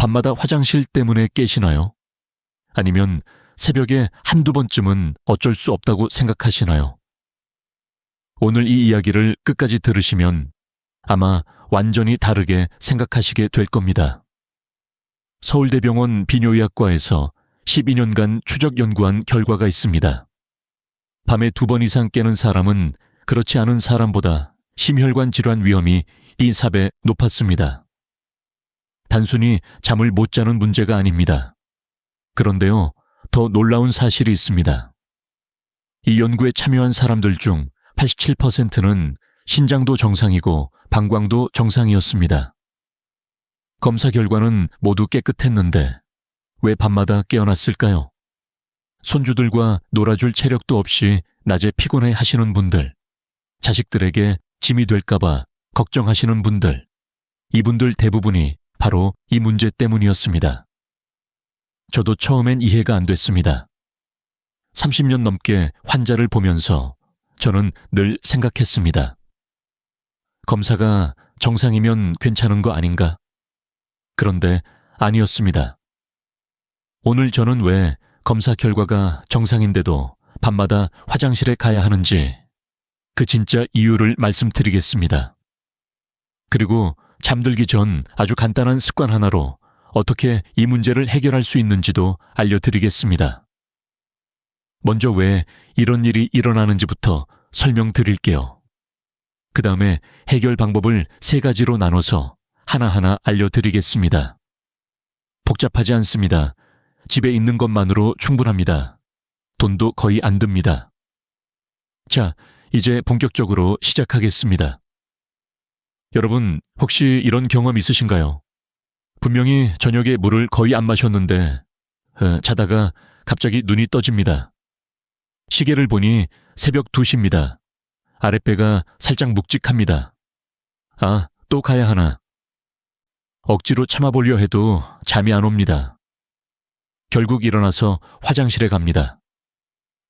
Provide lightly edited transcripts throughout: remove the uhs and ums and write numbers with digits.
밤마다 화장실 때문에 깨시나요? 아니면 새벽에 한두 번쯤은 어쩔 수 없다고 생각하시나요? 오늘 이 이야기를 끝까지 들으시면 아마 완전히 다르게 생각하시게 될 겁니다. 서울대병원 비뇨의학과에서 12년간 추적 연구한 결과가 있습니다. 밤에 2번 이상 깨는 사람은 그렇지 않은 사람보다 심혈관 질환 위험이 2~4배 높았습니다. 단순히 잠을 못 자는 문제가 아닙니다. 그런데요, 더 놀라운 사실이 있습니다. 이 연구에 참여한 사람들 중 87%는 신장도 정상이고 방광도 정상이었습니다. 검사 결과는 모두 깨끗했는데 왜 밤마다 깨어났을까요? 손주들과 놀아줄 체력도 없이 낮에 피곤해 하시는 분들, 자식들에게 짐이 될까봐 걱정하시는 분들, 이분들 대부분이 바로 이 문제 때문이었습니다. 저도 처음엔 이해가 안 됐습니다. 30년 넘게 환자를 보면서 저는 늘 생각했습니다. 검사가 정상이면 괜찮은 거 아닌가? 그런데 아니었습니다. 오늘 저는 왜 검사 결과가 정상인데도 밤마다 화장실에 가야 하는지 그 진짜 이유를 말씀드리겠습니다. 그리고 잠들기 전 아주 간단한 습관 하나로 어떻게 이 문제를 해결할 수 있는지도 알려드리겠습니다. 먼저 왜 이런 일이 일어나는지부터 설명드릴게요. 그 다음에 해결 방법을 3가지로 나눠서 하나하나 알려드리겠습니다. 복잡하지 않습니다. 집에 있는 것만으로 충분합니다. 돈도 거의 안 듭니다. 자, 이제 본격적으로 시작하겠습니다. 여러분, 혹시 이런 경험 있으신가요? 분명히 저녁에 물을 거의 안 마셨는데 자다가 갑자기 눈이 떠집니다. 시계를 보니 새벽 2시입니다. 아랫배가 살짝 묵직합니다. 아, 또 가야 하나. 억지로 참아보려 해도 잠이 안 옵니다. 결국 일어나서 화장실에 갑니다.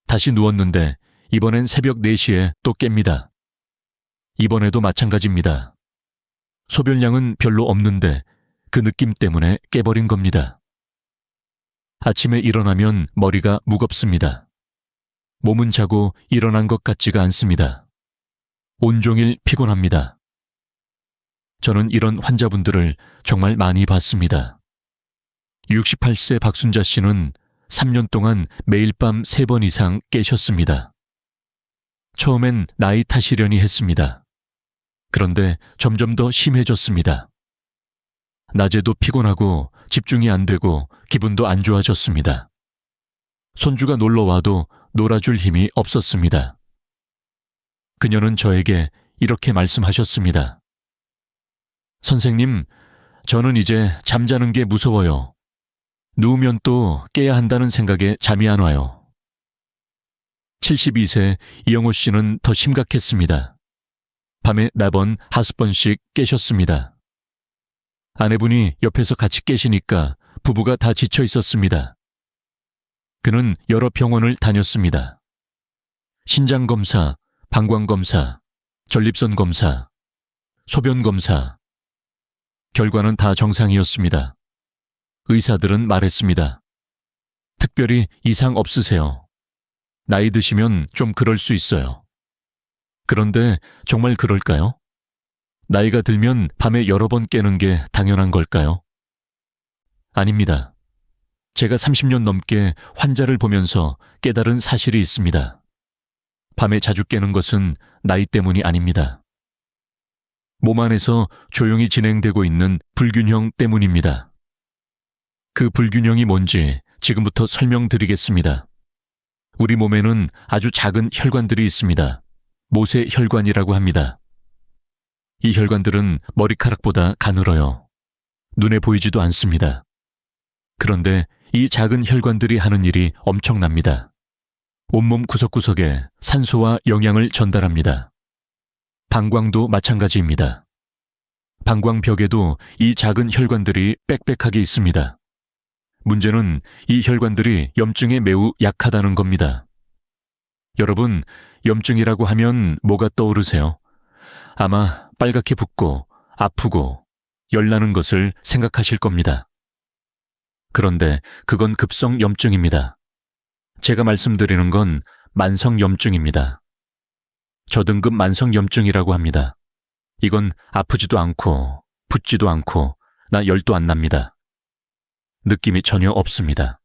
다시 누웠는데 이번엔 새벽 4시에 또 깹니다. 이번에도 마찬가지입니다. 소변량은 별로 없는데 그 느낌 때문에 깨버린 겁니다. 아침에 일어나면 머리가 무겁습니다. 몸은 자고 일어난 것 같지가 않습니다. 온종일 피곤합니다. 저는 이런 환자분들을 정말 많이 봤습니다. 68세 박순자 씨는 3년 동안 매일 밤 3번 이상 깨셨습니다. 처음엔 나이 탓이려니 했습니다. 그런데 점점 더 심해졌습니다. 낮에도 피곤하고 집중이 안 되고 기분도 안 좋아졌습니다. 손주가 놀러와도 놀아줄 힘이 없었습니다. 그녀는 저에게 이렇게 말씀하셨습니다. 선생님, 저는 이제 잠자는 게 무서워요. 누우면 또 깨야 한다는 생각에 잠이 안 와요. 72세 이영호 씨는 더 심각했습니다. 밤에 4번, 5번씩 깨셨습니다. 아내분이 옆에서 같이 깨시니까 부부가 다 지쳐 있었습니다. 그는 여러 병원을 다녔습니다. 신장검사, 방광검사, 전립선 검사, 소변 검사. 결과는 다 정상이었습니다. 의사들은 말했습니다. 특별히 이상 없으세요. 나이 드시면 좀 그럴 수 있어요. 그런데 정말 그럴까요? 나이가 들면 밤에 여러 번 깨는 게 당연한 걸까요? 아닙니다. 제가 30년 넘게 환자를 보면서 깨달은 사실이 있습니다. 밤에 자주 깨는 것은 나이 때문이 아닙니다. 몸 안에서 조용히 진행되고 있는 불균형 때문입니다. 그 불균형이 뭔지 지금부터 설명드리겠습니다. 우리 몸에는 아주 작은 혈관들이 있습니다. 모세혈관이라고 합니다. 이 혈관들은 머리카락보다 가늘어요. 눈에 보이지도 않습니다. 그런데 이 작은 혈관들이 하는 일이 엄청납니다. 온몸 구석구석에 산소와 영양을 전달합니다. 방광도 마찬가지입니다. 방광벽에도 이 작은 혈관들이 빽빽하게 있습니다. 문제는 이 혈관들이 염증에 매우 약하다는 겁니다. 여러분, 염증이라고 하면 뭐가 떠오르세요? 아마 빨갛게 붓고 아프고 열나는 것을 생각하실 겁니다. 그런데 그건 급성 염증입니다. 제가 말씀드리는 건 만성 염증입니다. 저등급 만성 염증이라고 합니다. 이건 아프지도 않고 붓지도 않고 나 열도 안 납니다. 느낌이 전혀 없습니다.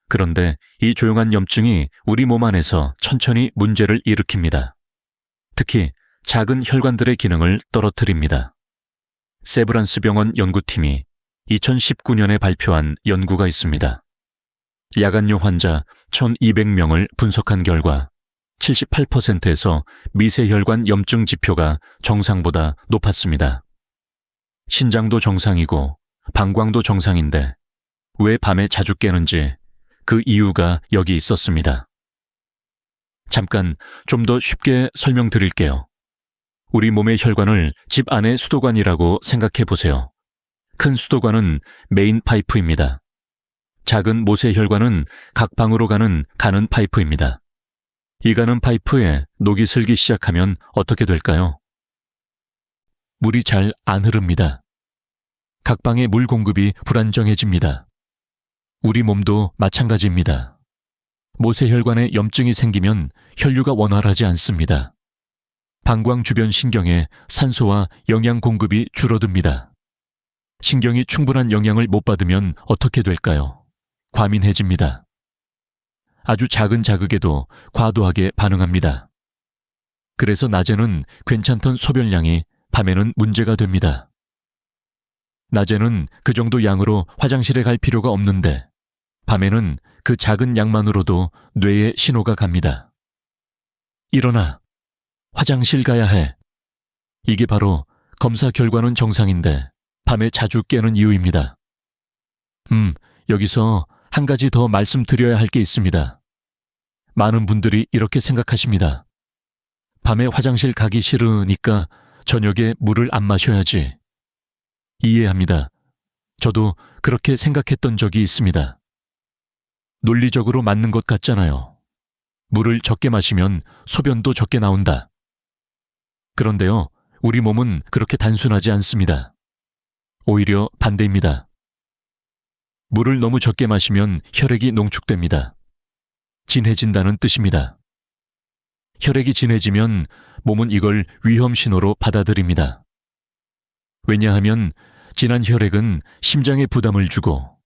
그런데 이 조용한 염증이 우리 몸 안에서 천천히 문제를 일으킵니다. 특히 작은 혈관들의 기능을 떨어뜨립니다. 세브란스 병원 연구팀이 2019년에 발표한 연구가 있습니다. 야간요 환자 1200명을 분석한 결과 78%에서 미세혈관 염증 지표가 정상보다 높았습니다. 신장도 정상이고 방광도 정상인데 왜 밤에 자주 깨는지 그 이유가 여기 있었습니다. 잠깐 좀 더 쉽게 설명드릴게요. 우리 몸의 혈관을 집 안의 수도관이라고 생각해 보세요. 큰 수도관은 메인 파이프입니다. 작은 모세혈관은 각 방으로 가는 파이프입니다. 이 가는 파이프에 녹이 슬기 시작하면 어떻게 될까요? 물이 잘 안 흐릅니다. 각 방의 물 공급이 불안정해집니다. 우리 몸도 마찬가지입니다. 모세혈관에 염증이 생기면 혈류가 원활하지 않습니다. 방광 주변 신경에 산소와 영양 공급이 줄어듭니다. 신경이 충분한 영양을 못 받으면 어떻게 될까요? 과민해집니다. 아주 작은 자극에도 과도하게 반응합니다. 그래서 낮에는 괜찮던 소변량이 밤에는 문제가 됩니다. 낮에는 그 정도 양으로 화장실에 갈 필요가 없는데 밤에는 그 작은 양만으로도 뇌에 신호가 갑니다. 일어나. 화장실 가야 해. 이게 바로 검사 결과는 정상인데 밤에 자주 깨는 이유입니다. 여기서 한 가지 더 말씀드려야 할 게 있습니다. 많은 분들이 이렇게 생각하십니다. 밤에 화장실 가기 싫으니까 저녁에 물을 안 마셔야지. 이해합니다. 저도 그렇게 생각했던 적이 있습니다. 논리적으로 맞는 것 같잖아요. 물을 적게 마시면 소변도 적게 나온다. 그런데요, 우리 몸은 그렇게 단순하지 않습니다. 오히려 반대입니다. 물을 너무 적게 마시면 혈액이 농축됩니다. 진해진다는 뜻입니다. 혈액이 진해지면 몸은 이걸 위험 신호로 받아들입니다. 왜냐하면 진한 혈액은 심장에 부담을 주고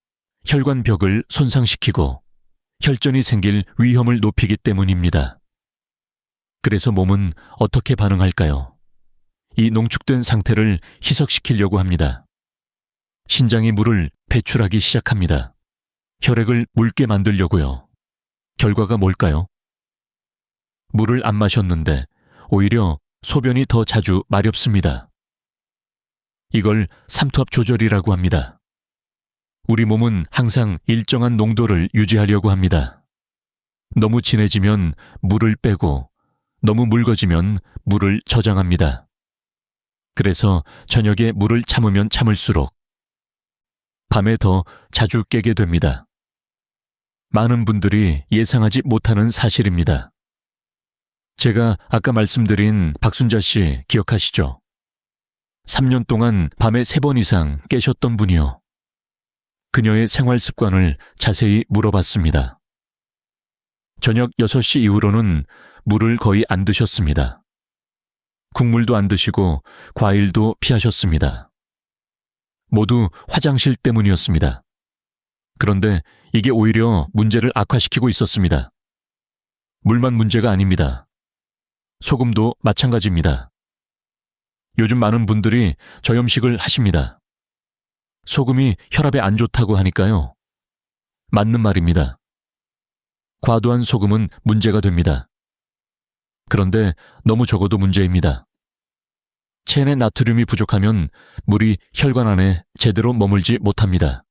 혈관벽을 손상시키고 혈전이 생길 위험을 높이기 때문입니다. 그래서 몸은 어떻게 반응할까요? 이 농축된 상태를 희석시키려고 합니다. 신장이 물을 배출하기 시작합니다. 혈액을 묽게 만들려고요. 결과가 뭘까요? 물을 안 마셨는데 오히려 소변이 더 자주 마렵습니다. 이걸 삼투압 조절이라고 합니다. 우리 몸은 항상 일정한 농도를 유지하려고 합니다. 너무 진해지면 물을 빼고 너무 묽어지면 물을 저장합니다. 그래서 저녁에 물을 참으면 참을수록 밤에 더 자주 깨게 됩니다. 많은 분들이 예상하지 못하는 사실입니다. 제가 아까 말씀드린 박순자 씨 기억하시죠? 3년 동안 밤에 3번 이상 깨셨던 분이요. 그녀의 생활 습관을 자세히 물어봤습니다. 저녁 6시 이후로는 물을 거의 안 드셨습니다. 국물도 안 드시고 과일도 피하셨습니다. 모두 화장실 때문이었습니다. 그런데 이게 오히려 문제를 악화시키고 있었습니다. 물만 문제가 아닙니다. 소금도 마찬가지입니다. 요즘 많은 분들이 저염식을 하십니다. 소금이 혈압에 안 좋다고 하니까요. 맞는 말입니다. 과도한 소금은 문제가 됩니다. 그런데 너무 적어도 문제입니다. 체내 나트륨이 부족하면 물이 혈관 안에 제대로 머물지 못합니다.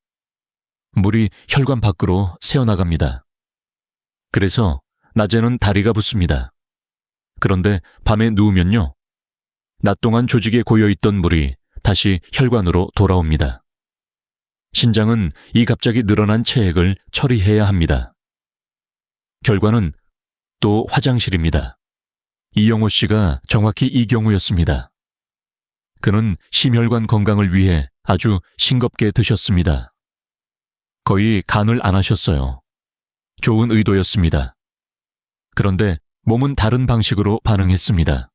물이 혈관 밖으로 새어나갑니다. 그래서 낮에는 다리가 붓습니다. 그런데 밤에 누우면요. 낮 동안 조직에 고여있던 물이 다시 혈관으로 돌아옵니다. 신장은 이 갑자기 늘어난 체액을 처리해야 합니다. 결과는 또 화장실입니다. 이영호 씨가 정확히 이 경우였습니다. 그는 심혈관 건강을 위해 아주 싱겁게 드셨습니다. 거의 간을 안 하셨어요. 좋은 의도였습니다. 그런데 몸은 다른 방식으로 반응했습니다.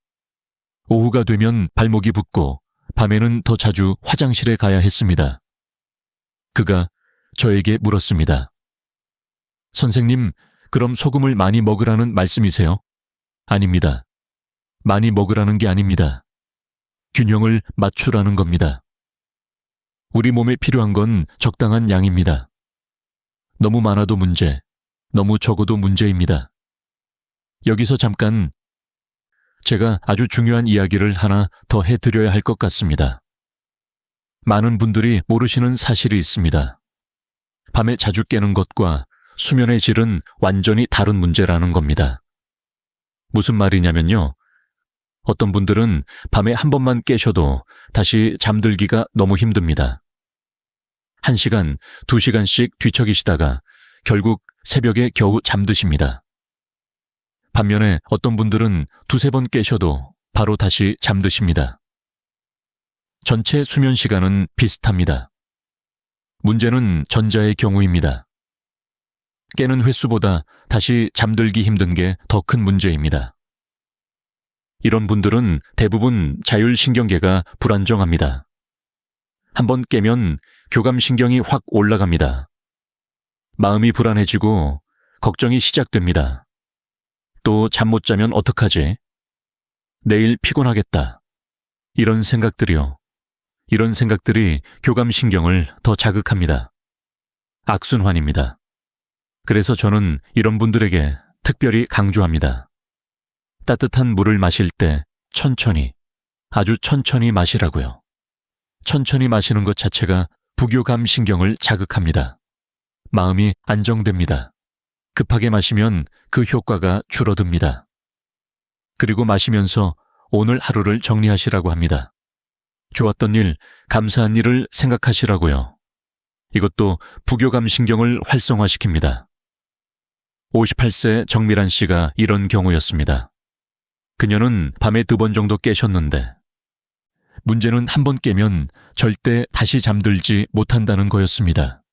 오후가 되면 발목이 붓고 밤에는 더 자주 화장실에 가야 했습니다. 그가 저에게 물었습니다. 선생님, 그럼 소금을 많이 먹으라는 말씀이세요? 아닙니다. 많이 먹으라는 게 아닙니다. 균형을 맞추라는 겁니다. 우리 몸에 필요한 건 적당한 양입니다. 너무 많아도 문제, 너무 적어도 문제입니다. 여기서 잠깐 제가 아주 중요한 이야기를 하나 더 해드려야 할 것 같습니다. 많은 분들이 모르시는 사실이 있습니다. 밤에 자주 깨는 것과 수면의 질은 완전히 다른 문제라는 겁니다. 무슨 말이냐면요. 어떤 분들은 밤에 한 번만 깨셔도 다시 잠들기가 너무 힘듭니다. 1시간, 2시간씩 뒤척이시다가 결국 새벽에 겨우 잠드십니다. 반면에 어떤 분들은 2-3번 깨셔도 바로 다시 잠드십니다. 전체 수면 시간은 비슷합니다. 문제는 전자의 경우입니다. 깨는 횟수보다 다시 잠들기 힘든 게 더 큰 문제입니다. 이런 분들은 대부분 자율신경계가 불안정합니다. 한번 깨면 교감신경이 확 올라갑니다. 마음이 불안해지고 걱정이 시작됩니다. 또 잠 못 자면 어떡하지? 내일 피곤하겠다. 이런 생각들이요. 이런 생각들이 교감신경을 더 자극합니다. 악순환입니다. 그래서 저는 이런 분들에게 특별히 강조합니다. 따뜻한 물을 마실 때 천천히, 아주 천천히 마시라고요. 천천히 마시는 것 자체가 부교감신경을 자극합니다. 마음이 안정됩니다. 급하게 마시면 그 효과가 줄어듭니다. 그리고 마시면서 오늘 하루를 정리하시라고 합니다. 좋았던 일, 감사한 일을 생각하시라고요. 이것도 부교감신경을 활성화시킵니다. 58세 정미란 씨가 이런 경우였습니다. 그녀는 밤에 2번 정도 깨셨는데 문제는 한 번 깨면 절대 다시 잠들지 못한다는 거였습니다.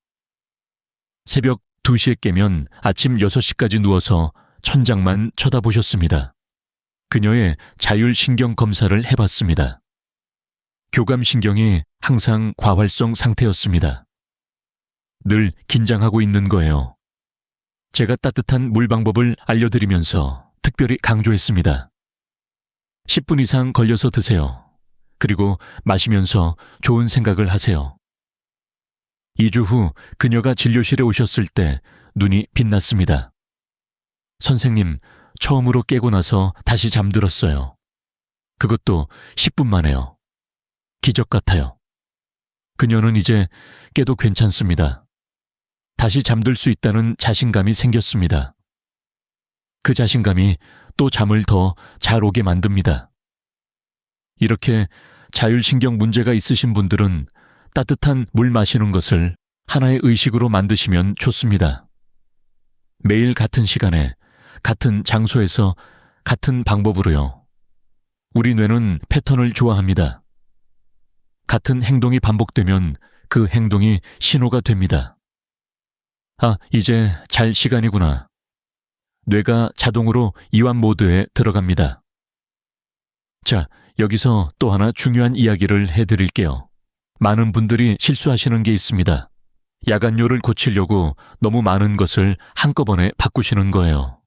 새벽 2시에 깨면 아침 6시까지 누워서 천장만 쳐다보셨습니다. 그녀의 자율신경 검사를 해봤습니다. 교감신경이 항상 과활성 상태였습니다. 늘 긴장하고 있는 거예요. 제가 따뜻한 물 방법을 알려드리면서 특별히 강조했습니다. 10분 이상 걸려서 드세요. 그리고 마시면서 좋은 생각을 하세요. 2주 후 그녀가 진료실에 오셨을 때 눈이 빛났습니다. 선생님, 처음으로 깨고 나서 다시 잠들었어요. 그것도 10분 만에요. 기적 같아요. 그녀는 이제 깨도 괜찮습니다. 다시 잠들 수 있다는 자신감이 생겼습니다. 그 자신감이 또 잠을 더 잘 오게 만듭니다. 이렇게 자율신경 문제가 있으신 분들은 따뜻한 물 마시는 것을 하나의 의식으로 만드시면 좋습니다. 매일 같은 시간에, 같은 장소에서 같은 방법으로요. 우리 뇌는 패턴을 좋아합니다. 같은 행동이 반복되면 그 행동이 신호가 됩니다. 아, 이제 잘 시간이구나. 뇌가 자동으로 이완 모드에 들어갑니다. 자, 여기서 또 하나 중요한 이야기를 해드릴게요. 많은 분들이 실수하시는 게 있습니다. 야간료를 고치려고 너무 많은 것을 한꺼번에 바꾸시는 거예요.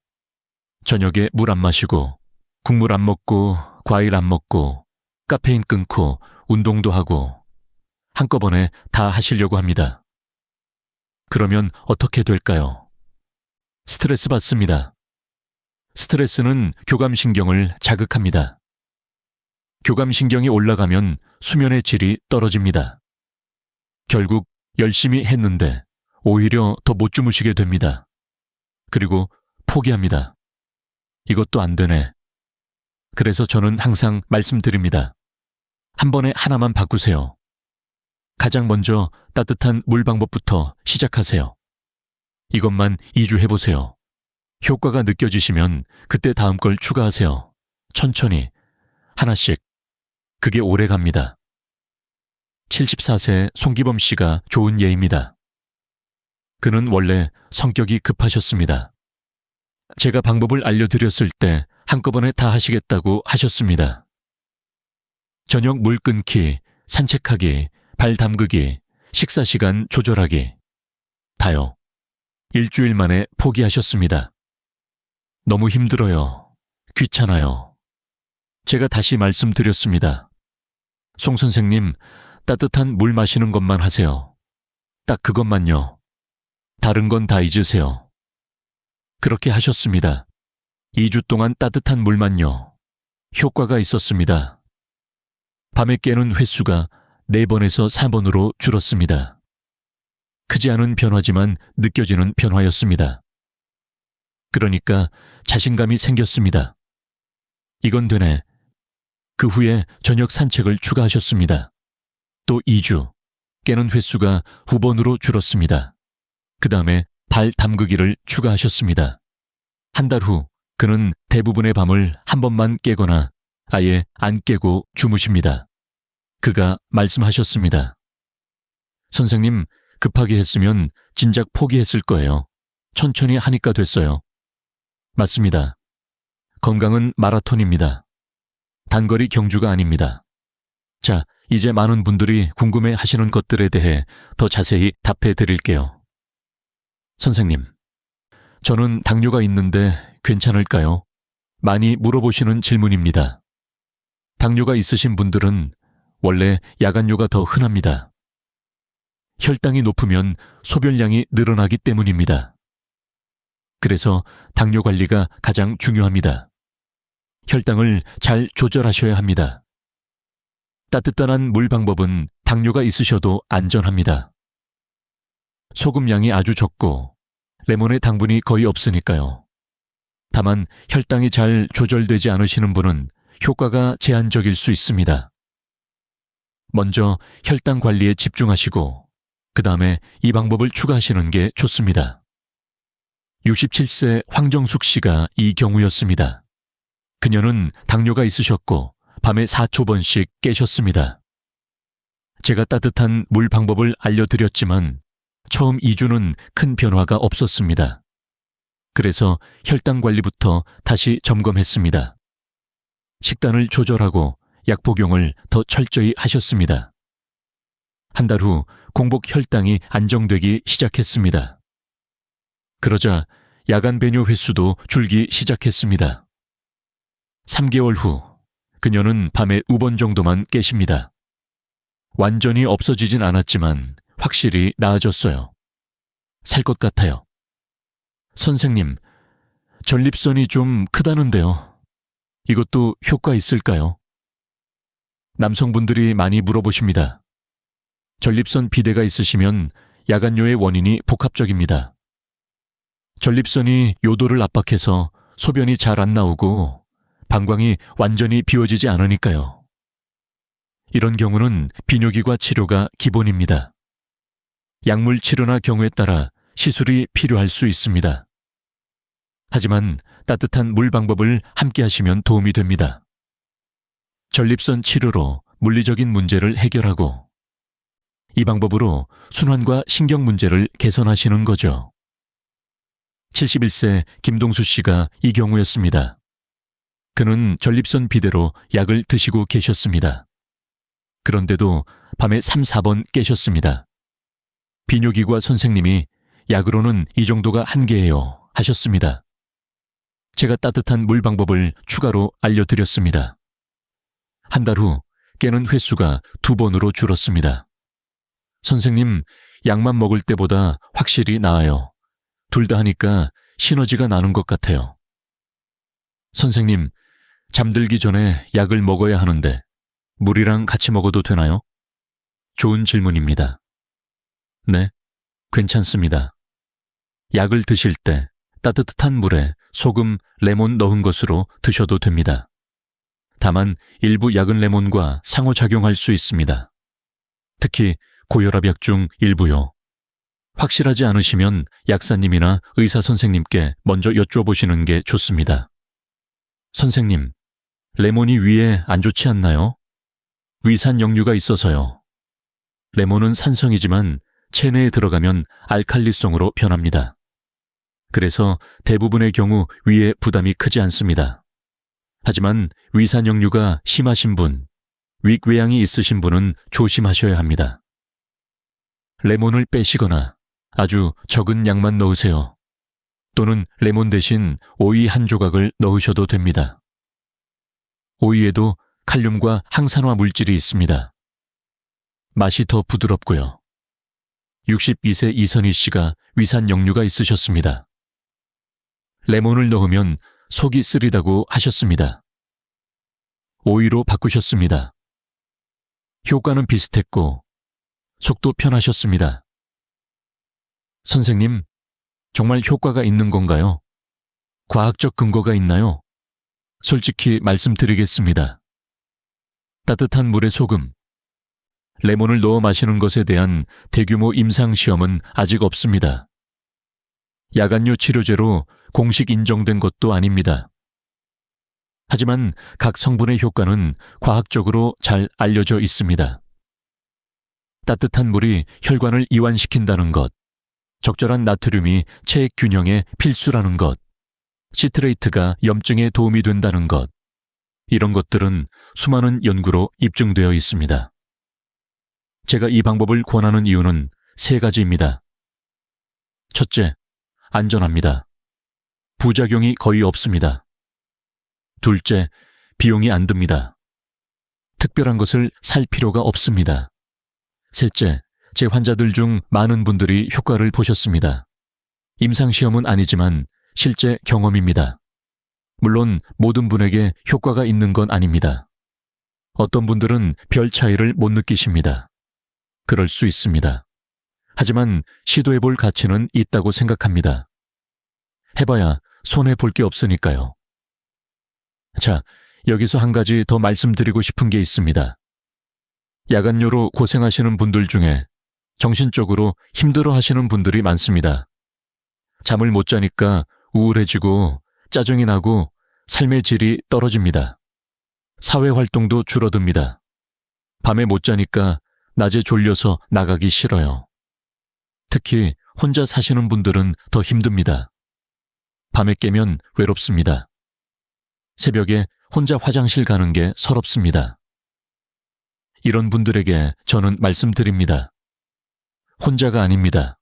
저녁에 물 안 마시고, 국물 안 먹고, 과일 안 먹고, 카페인 끊고, 운동도 하고, 한꺼번에 다 하시려고 합니다. 그러면 어떻게 될까요? 스트레스 받습니다. 스트레스는 교감신경을 자극합니다. 교감신경이 올라가면 수면의 질이 떨어집니다. 결국 열심히 했는데 오히려 더 못 주무시게 됩니다. 그리고 포기합니다. 이것도 안 되네. 그래서 저는 항상 말씀드립니다. 한 번에 하나만 바꾸세요. 가장 먼저 따뜻한 물 방법부터 시작하세요. 이것만 2주 해보세요. 효과가 느껴지시면 그때 다음 걸 추가하세요. 천천히, 하나씩. 그게 오래 갑니다. 74세 송기범 씨가 좋은 예입니다. 그는 원래 성격이 급하셨습니다. 제가 방법을 알려드렸을 때 한꺼번에 다 하시겠다고 하셨습니다. 저녁 물 끊기, 산책하기, 발 담그기, 식사 시간 조절하기. 다요. 일주일 만에 포기하셨습니다. 너무 힘들어요. 귀찮아요. 제가 다시 말씀드렸습니다. 송 선생님, 따뜻한 물 마시는 것만 하세요. 딱 그것만요. 다른 건 다 잊으세요. 그렇게 하셨습니다. 2주 동안 따뜻한 물만요. 효과가 있었습니다. 밤에 깨는 횟수가 4번에서 4번으로 줄었습니다. 크지 않은 변화지만 느껴지는 변화였습니다. 그러니까 자신감이 생겼습니다. 이건 되네. 그 후에 저녁 산책을 추가하셨습니다. 또 2주, 깨는 횟수가 9번으로 줄었습니다. 그 다음에 발 담그기를 추가하셨습니다. 한 달 후, 그는 대부분의 밤을 한 번만 깨거나 아예 안 깨고 주무십니다. 그가 말씀하셨습니다. 선생님, 급하게 했으면 진작 포기했을 거예요. 천천히 하니까 됐어요. 맞습니다. 건강은 마라톤입니다. 단거리 경주가 아닙니다. 자, 이제 많은 분들이 궁금해 하시는 것들에 대해 더 자세히 답해 드릴게요. 선생님, 저는 당뇨가 있는데 괜찮을까요? 많이 물어보시는 질문입니다. 당뇨가 있으신 분들은 원래 야간뇨가 더 흔합니다. 혈당이 높으면 소변량이 늘어나기 때문입니다. 그래서 당뇨 관리가 가장 중요합니다. 혈당을 잘 조절하셔야 합니다. 따뜻한 물 방법은 당뇨가 있으셔도 안전합니다. 소금량이 아주 적고 레몬의 당분이 거의 없으니까요. 다만 혈당이 잘 조절되지 않으시는 분은 효과가 제한적일 수 있습니다. 먼저 혈당 관리에 집중하시고 그 다음에 이 방법을 추가하시는 게 좋습니다. 67세 황정숙 씨가 이 경우였습니다. 그녀는 당뇨가 있으셨고 밤에 4초번씩 깨셨습니다. 제가 따뜻한 물 방법을 알려드렸지만 처음 2주는 큰 변화가 없었습니다. 그래서 혈당 관리부터 다시 점검했습니다. 식단을 조절하고 약 복용을 더 철저히 하셨습니다. 한 달 후 공복 혈당이 안정되기 시작했습니다. 그러자 야간 배뇨 횟수도 줄기 시작했습니다. 3개월 후 그녀는 밤에 5번 정도만 깨십니다. 완전히 없어지진 않았지만 확실히 나아졌어요. 살 것 같아요. 선생님, 전립선이 좀 크다는데요. 이것도 효과 있을까요? 남성분들이 많이 물어보십니다. 전립선 비대가 있으시면 야간뇨의 원인이 복합적입니다. 전립선이 요도를 압박해서 소변이 잘 안 나오고 방광이 완전히 비워지지 않으니까요. 이런 경우는 비뇨기과 치료가 기본입니다. 약물 치료나 경우에 따라 시술이 필요할 수 있습니다. 하지만 따뜻한 물 방법을 함께 하시면 도움이 됩니다. 전립선 치료로 물리적인 문제를 해결하고 이 방법으로 순환과 신경 문제를 개선하시는 거죠. 71세 김동수 씨가 이 경우였습니다. 그는 전립선 비대로 약을 드시고 계셨습니다. 그런데도 밤에 3, 4번 깨셨습니다. 비뇨기과 선생님이 약으로는 이 정도가 한계예요 하셨습니다. 제가 따뜻한 물 방법을 추가로 알려드렸습니다. 한 달 후 깨는 횟수가 2번으로 줄었습니다. 선생님, 약만 먹을 때보다 확실히 나아요. 둘 다 하니까 시너지가 나는 것 같아요. 선생님, 잠들기 전에 약을 먹어야 하는데 물이랑 같이 먹어도 되나요? 좋은 질문입니다. 네, 괜찮습니다. 약을 드실 때 따뜻한 물에 소금, 레몬 넣은 것으로 드셔도 됩니다. 다만 일부 약은 레몬과 상호작용할 수 있습니다. 특히 고혈압 약 중 일부요. 확실하지 않으시면 약사님이나 의사 선생님께 먼저 여쭤보시는 게 좋습니다. 선생님, 레몬이 위에 안 좋지 않나요? 위산 역류가 있어서요. 레몬은 산성이지만 체내에 들어가면 알칼리성으로 변합니다. 그래서 대부분의 경우 위에 부담이 크지 않습니다. 하지만 위산 역류가 심하신 분, 윅외양이 있으신 분은 조심하셔야 합니다. 레몬을 빼시거나 아주 적은 양만 넣으세요. 또는 레몬 대신 오이 한 조각을 넣으셔도 됩니다. 오이에도 칼륨과 항산화 물질이 있습니다. 맛이 더 부드럽고요. 62세 이선희 씨가 위산 역류가 있으셨습니다. 레몬을 넣으면 속이 쓰리다고 하셨습니다. 오이로 바꾸셨습니다. 효과는 비슷했고 속도 편하셨습니다. 선생님, 정말 효과가 있는 건가요? 과학적 근거가 있나요? 솔직히 말씀드리겠습니다. 따뜻한 물에 소금, 레몬을 넣어 마시는 것에 대한 대규모 임상시험은 아직 없습니다. 야간요 치료제로 공식 인정된 것도 아닙니다. 하지만 각 성분의 효과는 과학적으로 잘 알려져 있습니다. 따뜻한 물이 혈관을 이완시킨다는 것, 적절한 나트륨이 체액 균형에 필수라는 것, 시트레이트가 염증에 도움이 된다는 것, 이런 것들은 수많은 연구로 입증되어 있습니다. 제가 이 방법을 권하는 이유는 3가지입니다. 첫째, 안전합니다. 부작용이 거의 없습니다. 둘째, 비용이 안 듭니다. 특별한 것을 살 필요가 없습니다. 셋째, 제 환자들 중 많은 분들이 효과를 보셨습니다. 임상시험은 아니지만 실제 경험입니다. 물론 모든 분에게 효과가 있는 건 아닙니다. 어떤 분들은 별 차이를 못 느끼십니다. 그럴 수 있습니다. 하지만 시도해볼 가치는 있다고 생각합니다. 해봐야 손해볼 게 없으니까요. 자, 여기서 한 가지 더 말씀드리고 싶은 게 있습니다. 야간요로 고생하시는 분들 중에 정신적으로 힘들어하시는 분들이 많습니다. 잠을 못 자니까 우울해지고 짜증이 나고 삶의 질이 떨어집니다. 사회활동도 줄어듭니다. 밤에 못 자니까 낮에 졸려서 나가기 싫어요. 특히 혼자 사시는 분들은 더 힘듭니다. 밤에 깨면 외롭습니다. 새벽에 혼자 화장실 가는 게 서럽습니다. 이런 분들에게 저는 말씀드립니다. 혼자가 아닙니다.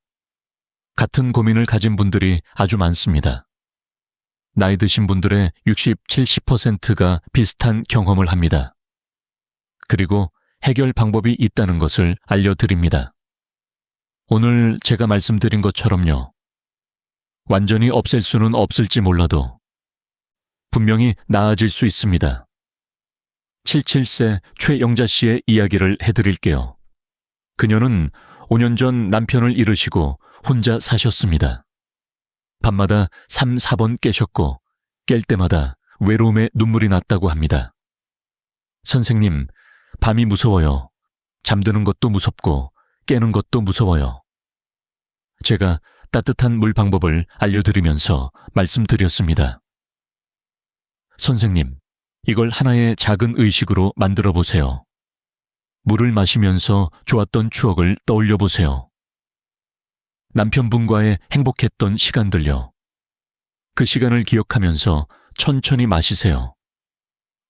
같은 고민을 가진 분들이 아주 많습니다. 나이 드신 분들의 60, 70%가 비슷한 경험을 합니다. 그리고 해결 방법이 있다는 것을 알려드립니다. 오늘 제가 말씀드린 것처럼요. 완전히 없앨 수는 없을지 몰라도 분명히 나아질 수 있습니다. 77세 최영자 씨의 이야기를 해드릴게요. 그녀는 5년 전 남편을 잃으시고 혼자 사셨습니다. 밤마다 3, 4번 깨셨고 깰 때마다 외로움에 눈물이 났다고 합니다. 선생님, 밤이 무서워요. 잠드는 것도 무섭고 깨는 것도 무서워요. 제가 따뜻한 물 방법을 알려드리면서 말씀드렸습니다. 선생님, 이걸 하나의 작은 의식으로 만들어 보세요. 물을 마시면서 좋았던 추억을 떠올려 보세요. 남편분과의 행복했던 시간들요. 그 시간을 기억하면서 천천히 마시세요.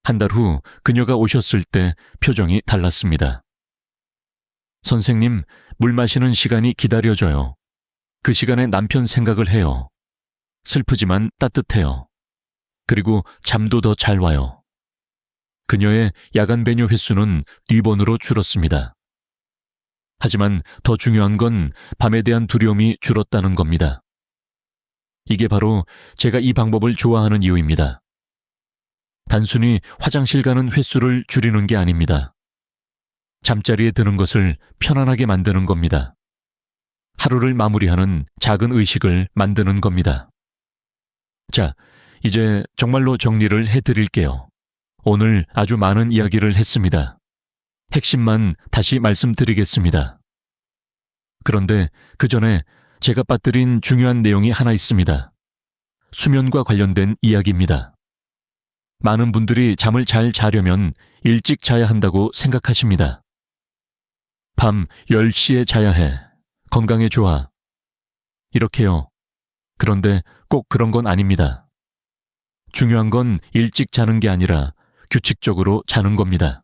한 달 후 그녀가 오셨을 때 표정이 달랐습니다. 선생님, 물 마시는 시간이 기다려져요. 그 시간에 남편 생각을 해요. 슬프지만 따뜻해요. 그리고 잠도 더 잘 와요. 그녀의 야간 배뇨 횟수는 2번으로 줄었습니다. 하지만 더 중요한 건 밤에 대한 두려움이 줄었다는 겁니다. 이게 바로 제가 이 방법을 좋아하는 이유입니다. 단순히 화장실 가는 횟수를 줄이는 게 아닙니다. 잠자리에 드는 것을 편안하게 만드는 겁니다. 하루를 마무리하는 작은 의식을 만드는 겁니다. 자, 이제 정말로 정리를 해드릴게요. 오늘 아주 많은 이야기를 했습니다. 핵심만 다시 말씀드리겠습니다. 그런데 그 전에 제가 빠뜨린 중요한 내용이 하나 있습니다. 수면과 관련된 이야기입니다. 많은 분들이 잠을 잘 자려면 일찍 자야 한다고 생각하십니다. 밤 10시에 자야 해. 건강에 좋아. 이렇게요. 그런데 꼭 그런 건 아닙니다. 중요한 건 일찍 자는 게 아니라 규칙적으로 자는 겁니다.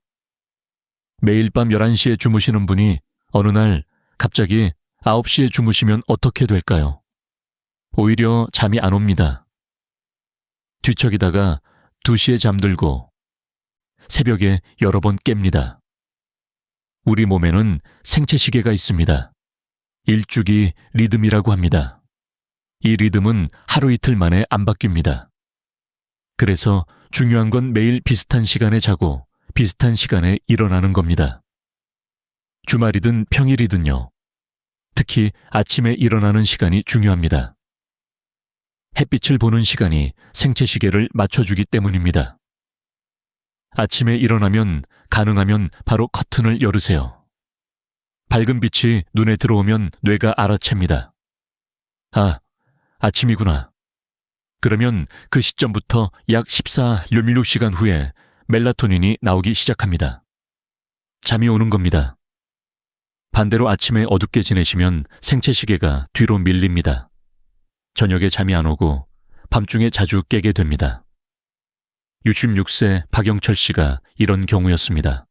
매일 밤 11시에 주무시는 분이 어느 날 갑자기 9시에 주무시면 어떻게 될까요? 오히려 잠이 안 옵니다. 뒤척이다가 2시에 잠들고 새벽에 여러 번 깹니다. 우리 몸에는 생체시계가 있습니다. 일주기 리듬이라고 합니다. 이 리듬은 하루 이틀 만에 안 바뀝니다. 그래서 중요한 건 매일 비슷한 시간에 자고 비슷한 시간에 일어나는 겁니다. 주말이든 평일이든요. 특히 아침에 일어나는 시간이 중요합니다. 햇빛을 보는 시간이 생체시계를 맞춰주기 때문입니다. 아침에 일어나면 가능하면 바로 커튼을 열으세요. 밝은 빛이 눈에 들어오면 뇌가 알아챕니다. 아, 아침이구나. 그러면 그 시점부터 약 14-16시간 후에 멜라토닌이 나오기 시작합니다. 잠이 오는 겁니다. 반대로 아침에 어둡게 지내시면 생체시계가 뒤로 밀립니다. 저녁에 잠이 안 오고 밤중에 자주 깨게 됩니다. 66세 박영철 씨가 이런 경우였습니다.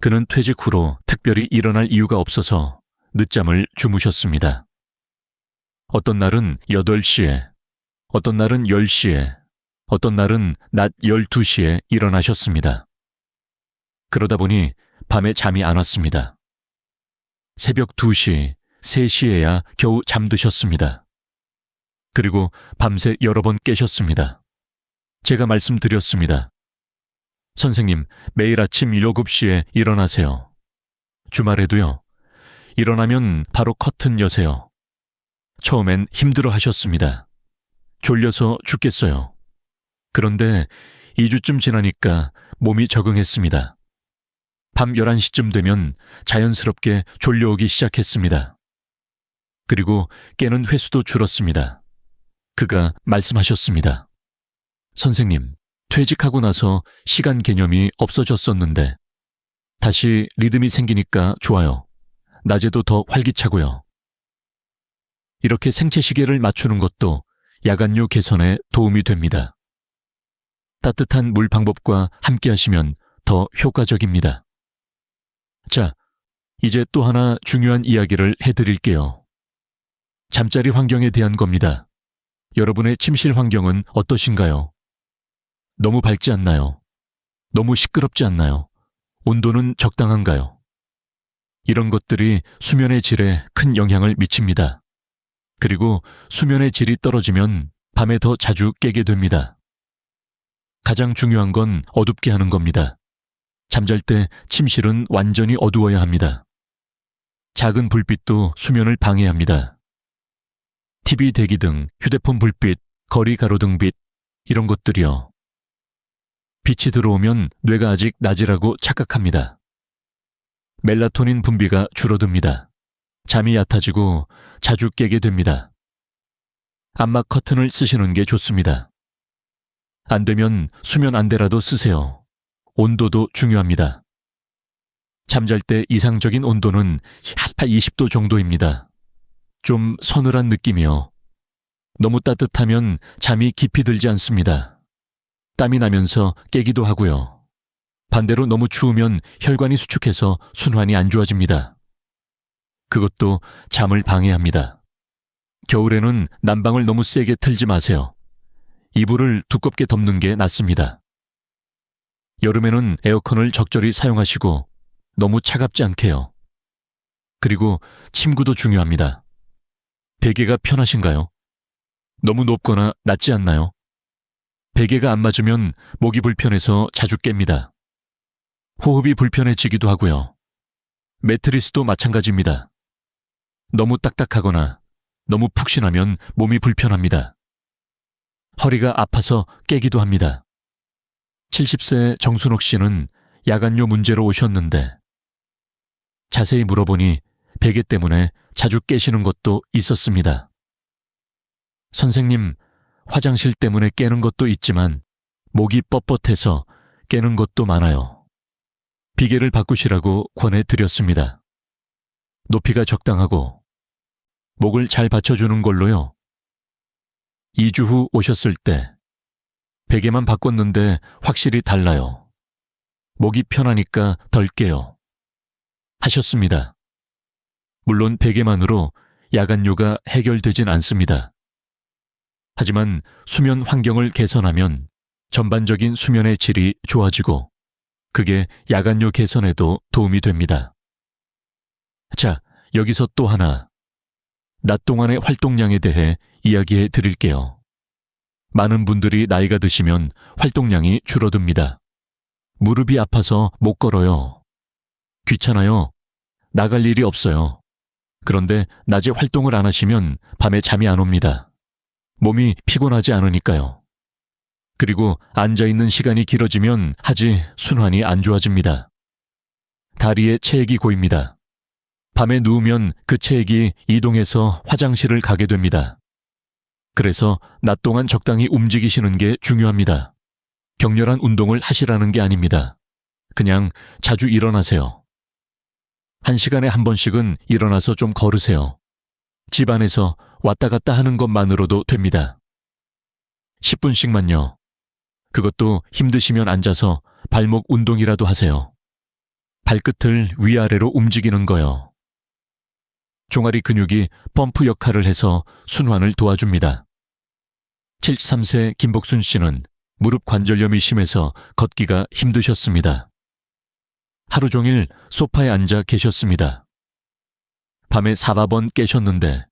그는 퇴직 후로 특별히 일어날 이유가 없어서 늦잠을 주무셨습니다. 어떤 날은 8시에, 어떤 날은 10시에, 어떤 날은 낮 12시에 일어나셨습니다. 그러다 보니 밤에 잠이 안 왔습니다. 새벽 2시, 3시에야 겨우 잠드셨습니다. 그리고 밤새 여러 번 깨셨습니다. 제가 말씀드렸습니다. 선생님, 매일 아침 7시에 일어나세요. 주말에도요. 일어나면 바로 커튼 여세요. 처음엔 힘들어 하셨습니다. 졸려서 죽겠어요. 그런데 2주쯤 지나니까 몸이 적응했습니다. 밤 11시쯤 되면 자연스럽게 졸려오기 시작했습니다. 그리고 깨는 횟수도 줄었습니다. 그가 말씀하셨습니다. 선생님, 퇴직하고 나서 시간 개념이 없어졌었는데 다시 리듬이 생기니까 좋아요. 낮에도 더 활기차고요. 이렇게 생체시계를 맞추는 것도 야간류 개선에 도움이 됩니다. 따뜻한 물 방법과 함께 하시면 더 효과적입니다. 자, 이제 또 하나 중요한 이야기를 해드릴게요. 잠자리 환경에 대한 겁니다. 여러분의 침실 환경은 어떠신가요? 너무 밝지 않나요? 너무 시끄럽지 않나요? 온도는 적당한가요? 이런 것들이 수면의 질에 큰 영향을 미칩니다. 그리고 수면의 질이 떨어지면 밤에 더 자주 깨게 됩니다. 가장 중요한 건 어둡게 하는 겁니다. 잠잘 때 침실은 완전히 어두워야 합니다. 작은 불빛도 수면을 방해합니다. TV 대기 등 휴대폰 불빛, 거리 가로등빛 이런 것들이요. 빛이 들어오면 뇌가 아직 낮이라고 착각합니다. 멜라토닌 분비가 줄어듭니다. 잠이 얕아지고 자주 깨게 됩니다. 암막 커튼을 쓰시는 게 좋습니다. 안 되면 수면 안대라도 쓰세요. 온도도 중요합니다. 잠잘 때 이상적인 온도는 20도 정도입니다. 좀 서늘한 느낌이요. 너무 따뜻하면 잠이 깊이 들지 않습니다. 땀이 나면서 깨기도 하고요. 반대로 너무 추우면 혈관이 수축해서 순환이 안 좋아집니다. 그것도 잠을 방해합니다. 겨울에는 난방을 너무 세게 틀지 마세요. 이불을 두껍게 덮는 게 낫습니다. 여름에는 에어컨을 적절히 사용하시고 너무 차갑지 않게요. 그리고 침구도 중요합니다. 베개가 편하신가요? 너무 높거나 낮지 않나요? 베개가 안 맞으면 목이 불편해서 자주 깹니다. 호흡이 불편해지기도 하고요. 매트리스도 마찬가지입니다. 너무 딱딱하거나 너무 푹신하면 몸이 불편합니다. 허리가 아파서 깨기도 합니다. 70세 정순옥 씨는 야간요 문제로 오셨는데 자세히 물어보니 베개 때문에 자주 깨시는 것도 있었습니다. 선생님, 화장실 때문에 깨는 것도 있지만 목이 뻣뻣해서 깨는 것도 많아요. 비계를 바꾸시라고 권해드렸습니다. 높이가 적당하고 목을 잘 받쳐주는 걸로요. 2주 후 오셨을 때 베개만 바꿨는데 확실히 달라요. 목이 편하니까 덜 깨요. 하셨습니다. 물론 베개만으로 야간요가 해결되진 않습니다. 하지만 수면 환경을 개선하면 전반적인 수면의 질이 좋아지고 그게 야간요 개선에도 도움이 됩니다. 자, 여기서 또 하나. 낮 동안의 활동량에 대해 이야기해 드릴게요. 많은 분들이 나이가 드시면 활동량이 줄어듭니다. 무릎이 아파서 못 걸어요. 귀찮아요. 나갈 일이 없어요. 그런데 낮에 활동을 안 하시면 밤에 잠이 안 옵니다. 몸이 피곤하지 않으니까요. 그리고 앉아있는 시간이 길어지면 하지 순환이 안 좋아집니다. 다리에 체액이 고입니다. 밤에 누우면 그 체액이 이동해서 화장실을 가게 됩니다. 그래서 낮 동안 적당히 움직이시는 게 중요합니다. 격렬한 운동을 하시라는 게 아닙니다. 그냥 자주 일어나세요. 1시간에 한 번씩은 일어나서 좀 걸으세요. 집 안에서 왔다 갔다 하는 것만으로도 됩니다. 10분씩만요. 그것도 힘드시면 앉아서 발목 운동이라도 하세요. 발끝을 위아래로 움직이는 거요. 종아리 근육이 펌프 역할을 해서 순환을 도와줍니다. 73세 김복순 씨는 무릎 관절염이 심해서 걷기가 힘드셨습니다. 하루 종일 소파에 앉아 계셨습니다. 밤에 4번 깨셨는데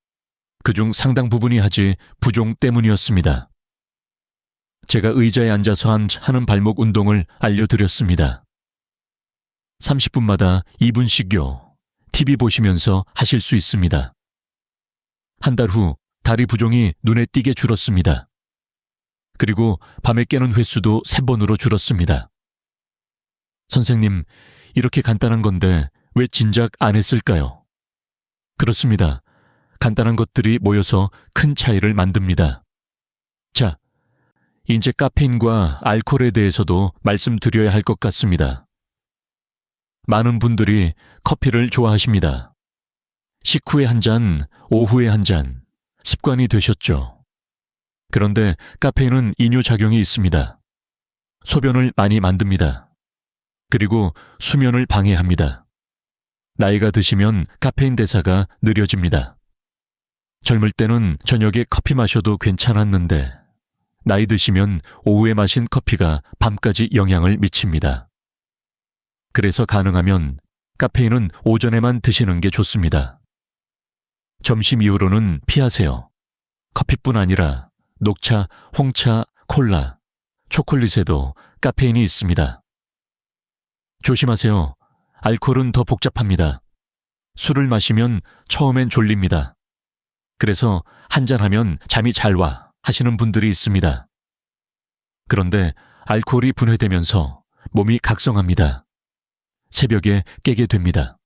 그중 상당 부분이 하지 부종 때문이었습니다. 제가 의자에 앉아서 하는 발목 운동을 알려드렸습니다. 30분마다 2분씩요. TV 보시면서 하실 수 있습니다. 한 달 후 다리 부종이 눈에 띄게 줄었습니다. 그리고 밤에 깨는 횟수도 3번으로 줄었습니다. 선생님, 이렇게 간단한 건데 왜 진작 안 했을까요? 그렇습니다. 간단한 것들이 모여서 큰 차이를 만듭니다. 자, 이제 카페인과 알코올에 대해서도 말씀드려야 할 것 같습니다. 많은 분들이 커피를 좋아하십니다. 식후에 한 잔, 오후에 한 잔, 습관이 되셨죠. 그런데 카페인은 이뇨작용이 있습니다. 소변을 많이 만듭니다. 그리고 수면을 방해합니다. 나이가 드시면 카페인 대사가 느려집니다. 젊을 때는 저녁에 커피 마셔도 괜찮았는데 나이 드시면 오후에 마신 커피가 밤까지 영향을 미칩니다. 그래서 가능하면 카페인은 오전에만 드시는 게 좋습니다. 점심 이후로는 피하세요. 커피뿐 아니라 녹차, 홍차, 콜라, 초콜릿에도 카페인이 있습니다. 조심하세요. 알코올은 더 복잡합니다. 술을 마시면 처음엔 졸립니다. 그래서 한잔하면 잠이 잘 와 하시는 분들이 있습니다. 그런데 알코올이 분해되면서 몸이 각성합니다. 새벽에 깨게 됩니다.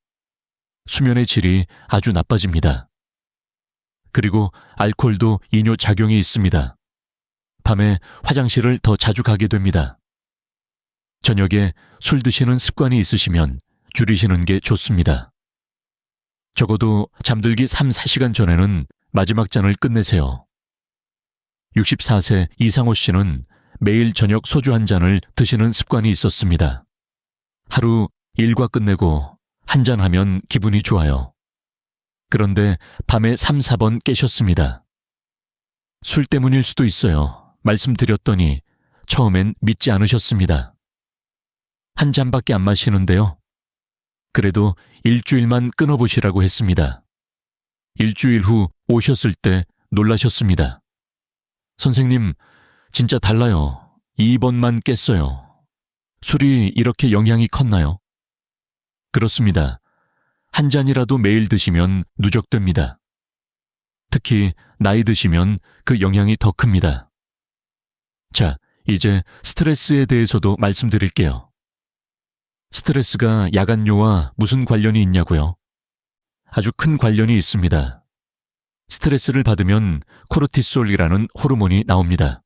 수면의 질이 아주 나빠집니다. 그리고 알코올도 이뇨작용이 있습니다. 밤에 화장실을 더 자주 가게 됩니다. 저녁에 술 드시는 습관이 있으시면 줄이시는 게 좋습니다. 적어도 잠들기 3-4시간 전에는 마지막 잔을 끝내세요. 64세 이상호 씨는 매일 저녁 소주 한 잔을 드시는 습관이 있었습니다. 하루 일과 끝내고 한 잔 하면 기분이 좋아요. 그런데 밤에 3-4번 깨셨습니다. 술 때문일 수도 있어요. 말씀드렸더니 처음엔 믿지 않으셨습니다. 한 잔밖에 안 마시는데요. 그래도 일주일만 끊어보시라고 했습니다. 일주일 후 오셨을 때 놀라셨습니다. 선생님, 진짜 달라요. 2번만 깼어요. 술이 이렇게 영향이 컸나요? 그렇습니다. 한 잔이라도 매일 드시면 누적됩니다. 특히 나이 드시면 그 영향이 더 큽니다. 자, 이제 스트레스에 대해서도 말씀드릴게요. 스트레스가 야간요와 무슨 관련이 있냐고요? 아주 큰 관련이 있습니다. 스트레스를 받으면 코르티솔이라는 호르몬이 나옵니다.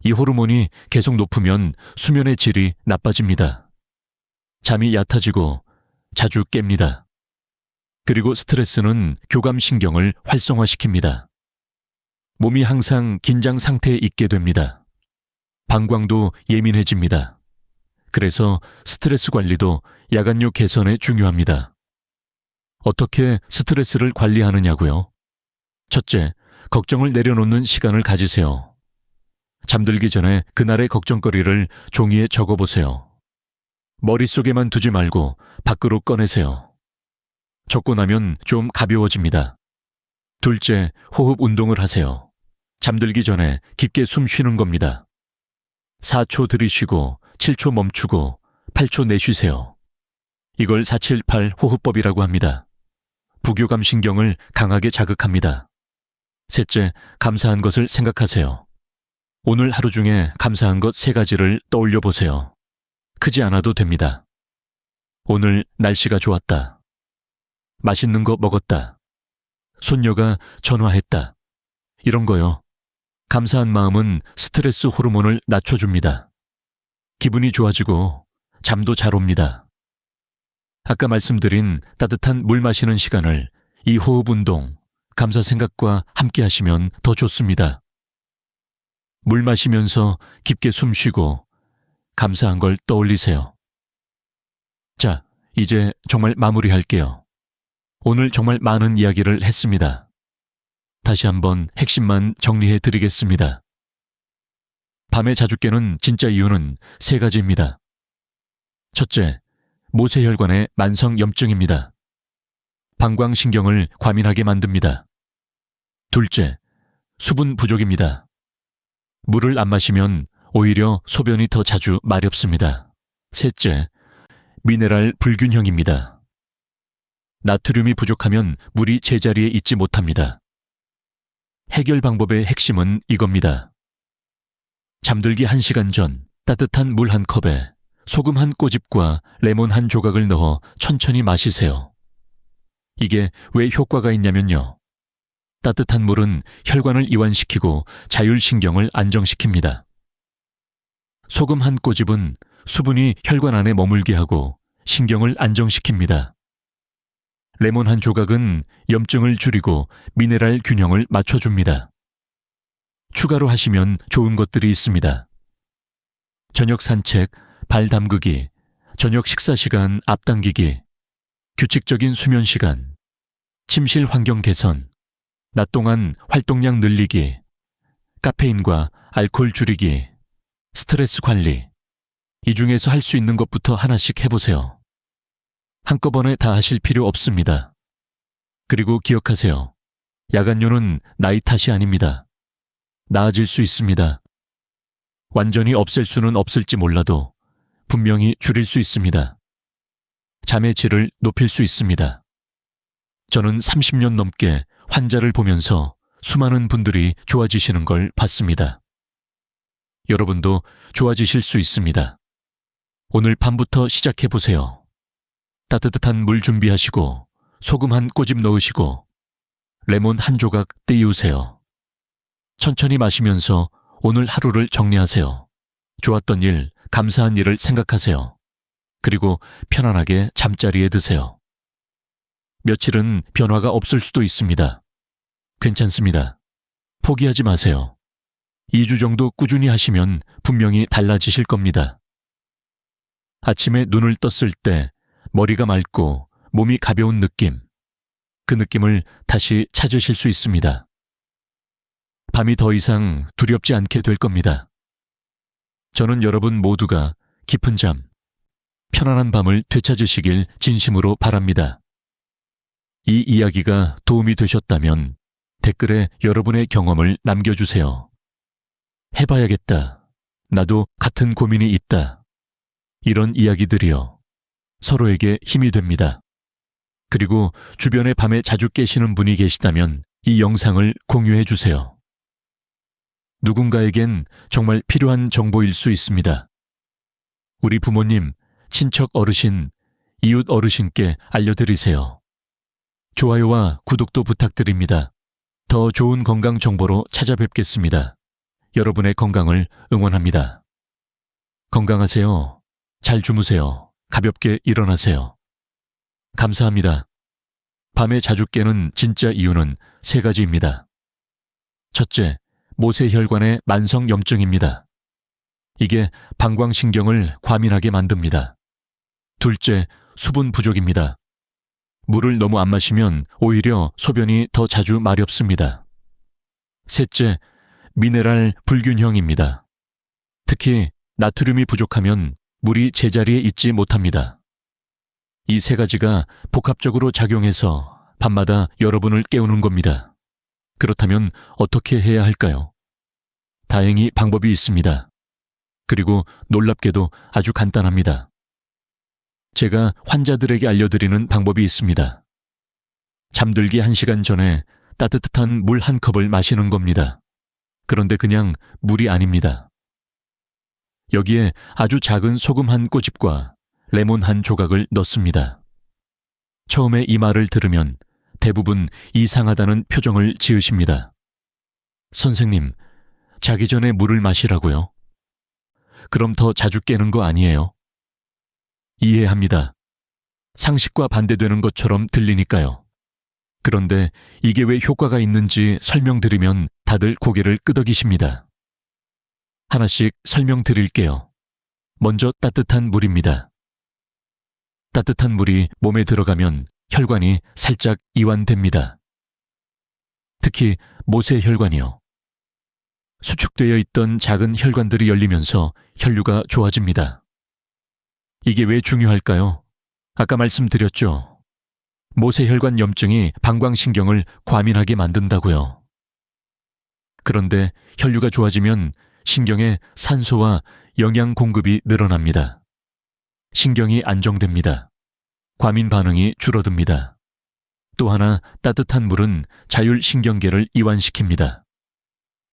이 호르몬이 계속 높으면 수면의 질이 나빠집니다. 잠이 얕아지고 자주 깹니다. 그리고 스트레스는 교감신경을 활성화시킵니다. 몸이 항상 긴장 상태에 있게 됩니다. 방광도 예민해집니다. 그래서 스트레스 관리도 야간류 개선에 중요합니다. 어떻게 스트레스를 관리하느냐고요? 첫째, 걱정을 내려놓는 시간을 가지세요. 잠들기 전에 그날의 걱정거리를 종이에 적어보세요. 머릿속에만 두지 말고 밖으로 꺼내세요. 적고 나면 좀 가벼워집니다. 둘째, 호흡 운동을 하세요. 잠들기 전에 깊게 숨 쉬는 겁니다. 4초 들이쉬고 7초 멈추고 8초 내쉬세요. 이걸 478 호흡법이라고 합니다. 부교감 신경을 강하게 자극합니다. 셋째, 감사한 것을 생각하세요. 오늘 하루 중에 감사한 것 3가지를 떠올려 보세요. 크지 않아도 됩니다. 오늘 날씨가 좋았다. 맛있는 거 먹었다. 손녀가 전화했다. 이런 거요. 감사한 마음은 스트레스 호르몬을 낮춰줍니다. 기분이 좋아지고 잠도 잘 옵니다. 아까 말씀드린 따뜻한 물 마시는 시간을 이 호흡 운동, 감사 생각과 함께 하시면 더 좋습니다. 물 마시면서 깊게 숨 쉬고 감사한 걸 떠올리세요. 자, 이제 정말 마무리할게요. 오늘 정말 많은 이야기를 했습니다. 다시 한번 핵심만 정리해 드리겠습니다. 밤에 자주 깨는 진짜 이유는 3가지입니다. 첫째, 모세혈관의 만성염증입니다. 방광신경을 과민하게 만듭니다. 둘째, 수분 부족입니다. 물을 안 마시면 오히려 소변이 더 자주 마렵습니다. 셋째, 미네랄 불균형입니다. 나트륨이 부족하면 물이 제자리에 있지 못합니다. 해결 방법의 핵심은 이겁니다. 잠들기 1시간 전 따뜻한 물 한 컵에 소금 한 꼬집과 레몬 한 조각을 넣어 천천히 마시세요. 이게 왜 효과가 있냐면요. 따뜻한 물은 혈관을 이완시키고 자율신경을 안정시킵니다. 소금 한 꼬집은 수분이 혈관 안에 머물게 하고 신경을 안정시킵니다. 레몬 한 조각은 염증을 줄이고 미네랄 균형을 맞춰줍니다. 추가로 하시면 좋은 것들이 있습니다. 저녁 산책, 발 담그기, 저녁 식사 시간 앞당기기, 규칙적인 수면 시간, 침실 환경 개선, 낮 동안 활동량 늘리기, 카페인과 알코올 줄이기, 스트레스 관리. 이 중에서 할 수 있는 것부터 하나씩 해보세요. 한꺼번에 다 하실 필요 없습니다. 그리고 기억하세요. 야간뇨는 나이 탓이 아닙니다. 나아질 수 있습니다. 완전히 없앨 수는 없을지 몰라도 분명히 줄일 수 있습니다. 잠의 질을 높일 수 있습니다. 저는 30년 넘게 환자를 보면서 수많은 분들이 좋아지시는 걸 봤습니다. 여러분도 좋아지실 수 있습니다. 오늘 밤부터 시작해보세요. 따뜻한 물 준비하시고 소금 한 꼬집 넣으시고 레몬 한 조각 띄우세요. 천천히 마시면서 오늘 하루를 정리하세요. 좋았던 일, 감사한 일을 생각하세요. 그리고 편안하게 잠자리에 드세요. 며칠은 변화가 없을 수도 있습니다. 괜찮습니다. 포기하지 마세요. 2주 정도 꾸준히 하시면 분명히 달라지실 겁니다. 아침에 눈을 떴을 때 머리가 맑고 몸이 가벼운 느낌, 그 느낌을 다시 찾으실 수 있습니다. 밤이 더 이상 두렵지 않게 될 겁니다. 저는 여러분 모두가 깊은 잠, 편안한 밤을 되찾으시길 진심으로 바랍니다. 이 이야기가 도움이 되셨다면 댓글에 여러분의 경험을 남겨주세요. 해봐야겠다. 나도 같은 고민이 있다. 이런 이야기들이요. 서로에게 힘이 됩니다. 그리고 주변에 밤에 자주 깨시는 분이 계시다면 이 영상을 공유해 주세요. 누군가에겐 정말 필요한 정보일 수 있습니다. 우리 부모님, 친척 어르신, 이웃 어르신께 알려드리세요. 좋아요와 구독도 부탁드립니다. 더 좋은 건강 정보로 찾아뵙겠습니다. 여러분의 건강을 응원합니다. 건강하세요. 잘 주무세요. 가볍게 일어나세요. 감사합니다. 밤에 자주 깨는 진짜 이유는 세 가지입니다. 첫째, 모세혈관의 만성염증입니다. 이게 방광신경을 과민하게 만듭니다. 둘째, 수분 부족입니다. 물을 너무 안 마시면 오히려 소변이 더 자주 마렵습니다. 셋째, 미네랄 불균형입니다. 특히 나트륨이 부족하면 물이 제자리에 있지 못합니다. 이 세 가지가 복합적으로 작용해서 밤마다 여러분을 깨우는 겁니다. 그렇다면 어떻게 해야 할까요? 다행히 방법이 있습니다. 그리고 놀랍게도 아주 간단합니다. 제가 환자들에게 알려드리는 방법이 있습니다. 잠들기 1시간 전에 따뜻한 물 한 컵을 마시는 겁니다. 그런데 그냥 물이 아닙니다. 여기에 아주 작은 소금 한 꼬집과 레몬 한 조각을 넣습니다. 처음에 이 말을 들으면 대부분 이상하다는 표정을 지으십니다. 선생님, 자기 전에 물을 마시라고요? 그럼 더 자주 깨는 거 아니에요? 이해합니다. 상식과 반대되는 것처럼 들리니까요. 그런데 이게 왜 효과가 있는지 설명드리면 다들 고개를 끄덕이십니다. 하나씩 설명드릴게요. 먼저 따뜻한 물입니다. 따뜻한 물이 몸에 들어가면 혈관이 살짝 이완됩니다. 특히 모세혈관이요. 수축되어 있던 작은 혈관들이 열리면서 혈류가 좋아집니다. 이게 왜 중요할까요? 아까 말씀드렸죠. 모세혈관 염증이 방광신경을 과민하게 만든다고요. 그런데 혈류가 좋아지면 신경에 산소와 영양 공급이 늘어납니다. 신경이 안정됩니다. 과민 반응이 줄어듭니다. 또 하나 따뜻한 물은 자율신경계를 이완시킵니다.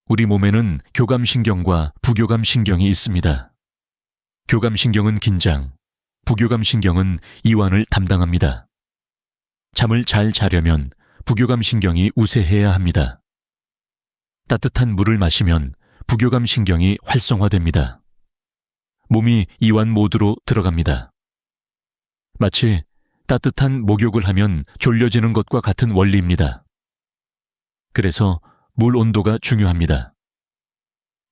우리 몸에는 교감신경과 부교감신경이 있습니다. 교감신경은 긴장, 부교감신경은 이완을 담당합니다. 잠을 잘 자려면 부교감신경이 우세해야 합니다. 따뜻한 물을 마시면 부교감신경이 활성화됩니다. 몸이 이완 모드로 들어갑니다. 마치 따뜻한 목욕을 하면 졸려지는 것과 같은 원리입니다. 그래서 물 온도가 중요합니다.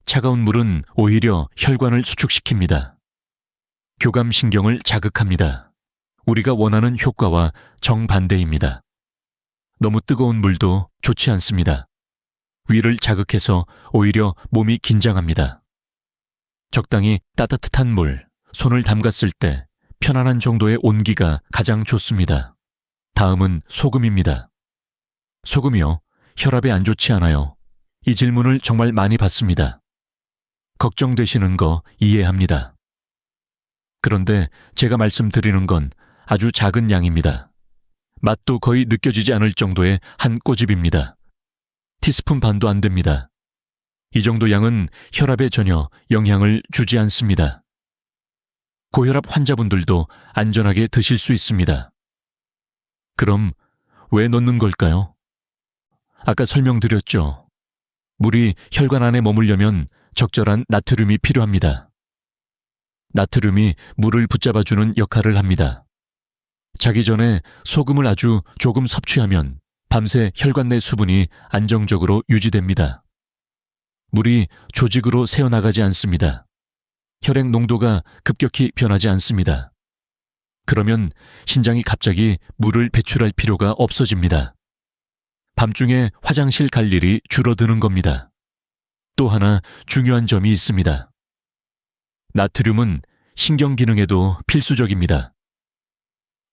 차가운 물은 오히려 혈관을 수축시킵니다. 교감신경을 자극합니다. 우리가 원하는 효과와 정반대입니다. 너무 뜨거운 물도 좋지 않습니다. 위를 자극해서 오히려 몸이 긴장합니다. 적당히 따뜻한 물, 손을 담갔을 때 편안한 정도의 온기가 가장 좋습니다. 다음은 소금입니다. 소금이요, 혈압에 안 좋지 않아요. 이 질문을 정말 많이 받습니다. 걱정되시는 거 이해합니다. 그런데 제가 말씀드리는 건 아주 작은 양입니다. 맛도 거의 느껴지지 않을 정도의 한 꼬집입니다. 티스푼 반도 안 됩니다. 이 정도 양은 혈압에 전혀 영향을 주지 않습니다. 고혈압 환자분들도 안전하게 드실 수 있습니다. 그럼 왜 넣는 걸까요? 아까 설명드렸죠. 물이 혈관 안에 머물려면 적절한 나트륨이 필요합니다. 나트륨이 물을 붙잡아주는 역할을 합니다. 자기 전에 소금을 아주 조금 섭취하면 밤새 혈관 내 수분이 안정적으로 유지됩니다. 물이 조직으로 새어나가지 않습니다. 혈액 농도가 급격히 변하지 않습니다. 그러면 신장이 갑자기 물을 배출할 필요가 없어집니다. 밤중에 화장실 갈 일이 줄어드는 겁니다. 또 하나 중요한 점이 있습니다. 나트륨은 신경 기능에도 필수적입니다.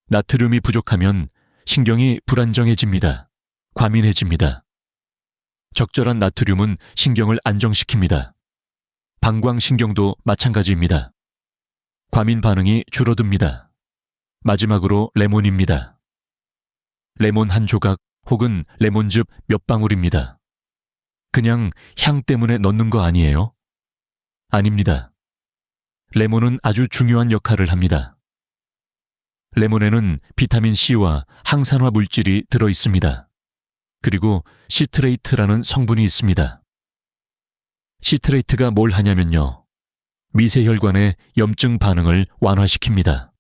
나트륨이 부족하면 신경이 불안정해집니다. 과민해집니다. 적절한 나트륨은 신경을 안정시킵니다. 방광신경도 마찬가지입니다. 과민 반응이 줄어듭니다. 마지막으로 레몬입니다. 레몬 한 조각 혹은 레몬즙 몇 방울입니다. 그냥 향 때문에 넣는 거 아니에요? 아닙니다. 레몬은 아주 중요한 역할을 합니다. 레몬에는 비타민 C와 항산화 물질이 들어 있습니다. 그리고 시트레이트라는 성분이 있습니다. 시트레이트가 뭘 하냐면요. 미세혈관의 염증 반응을 완화시킵니다.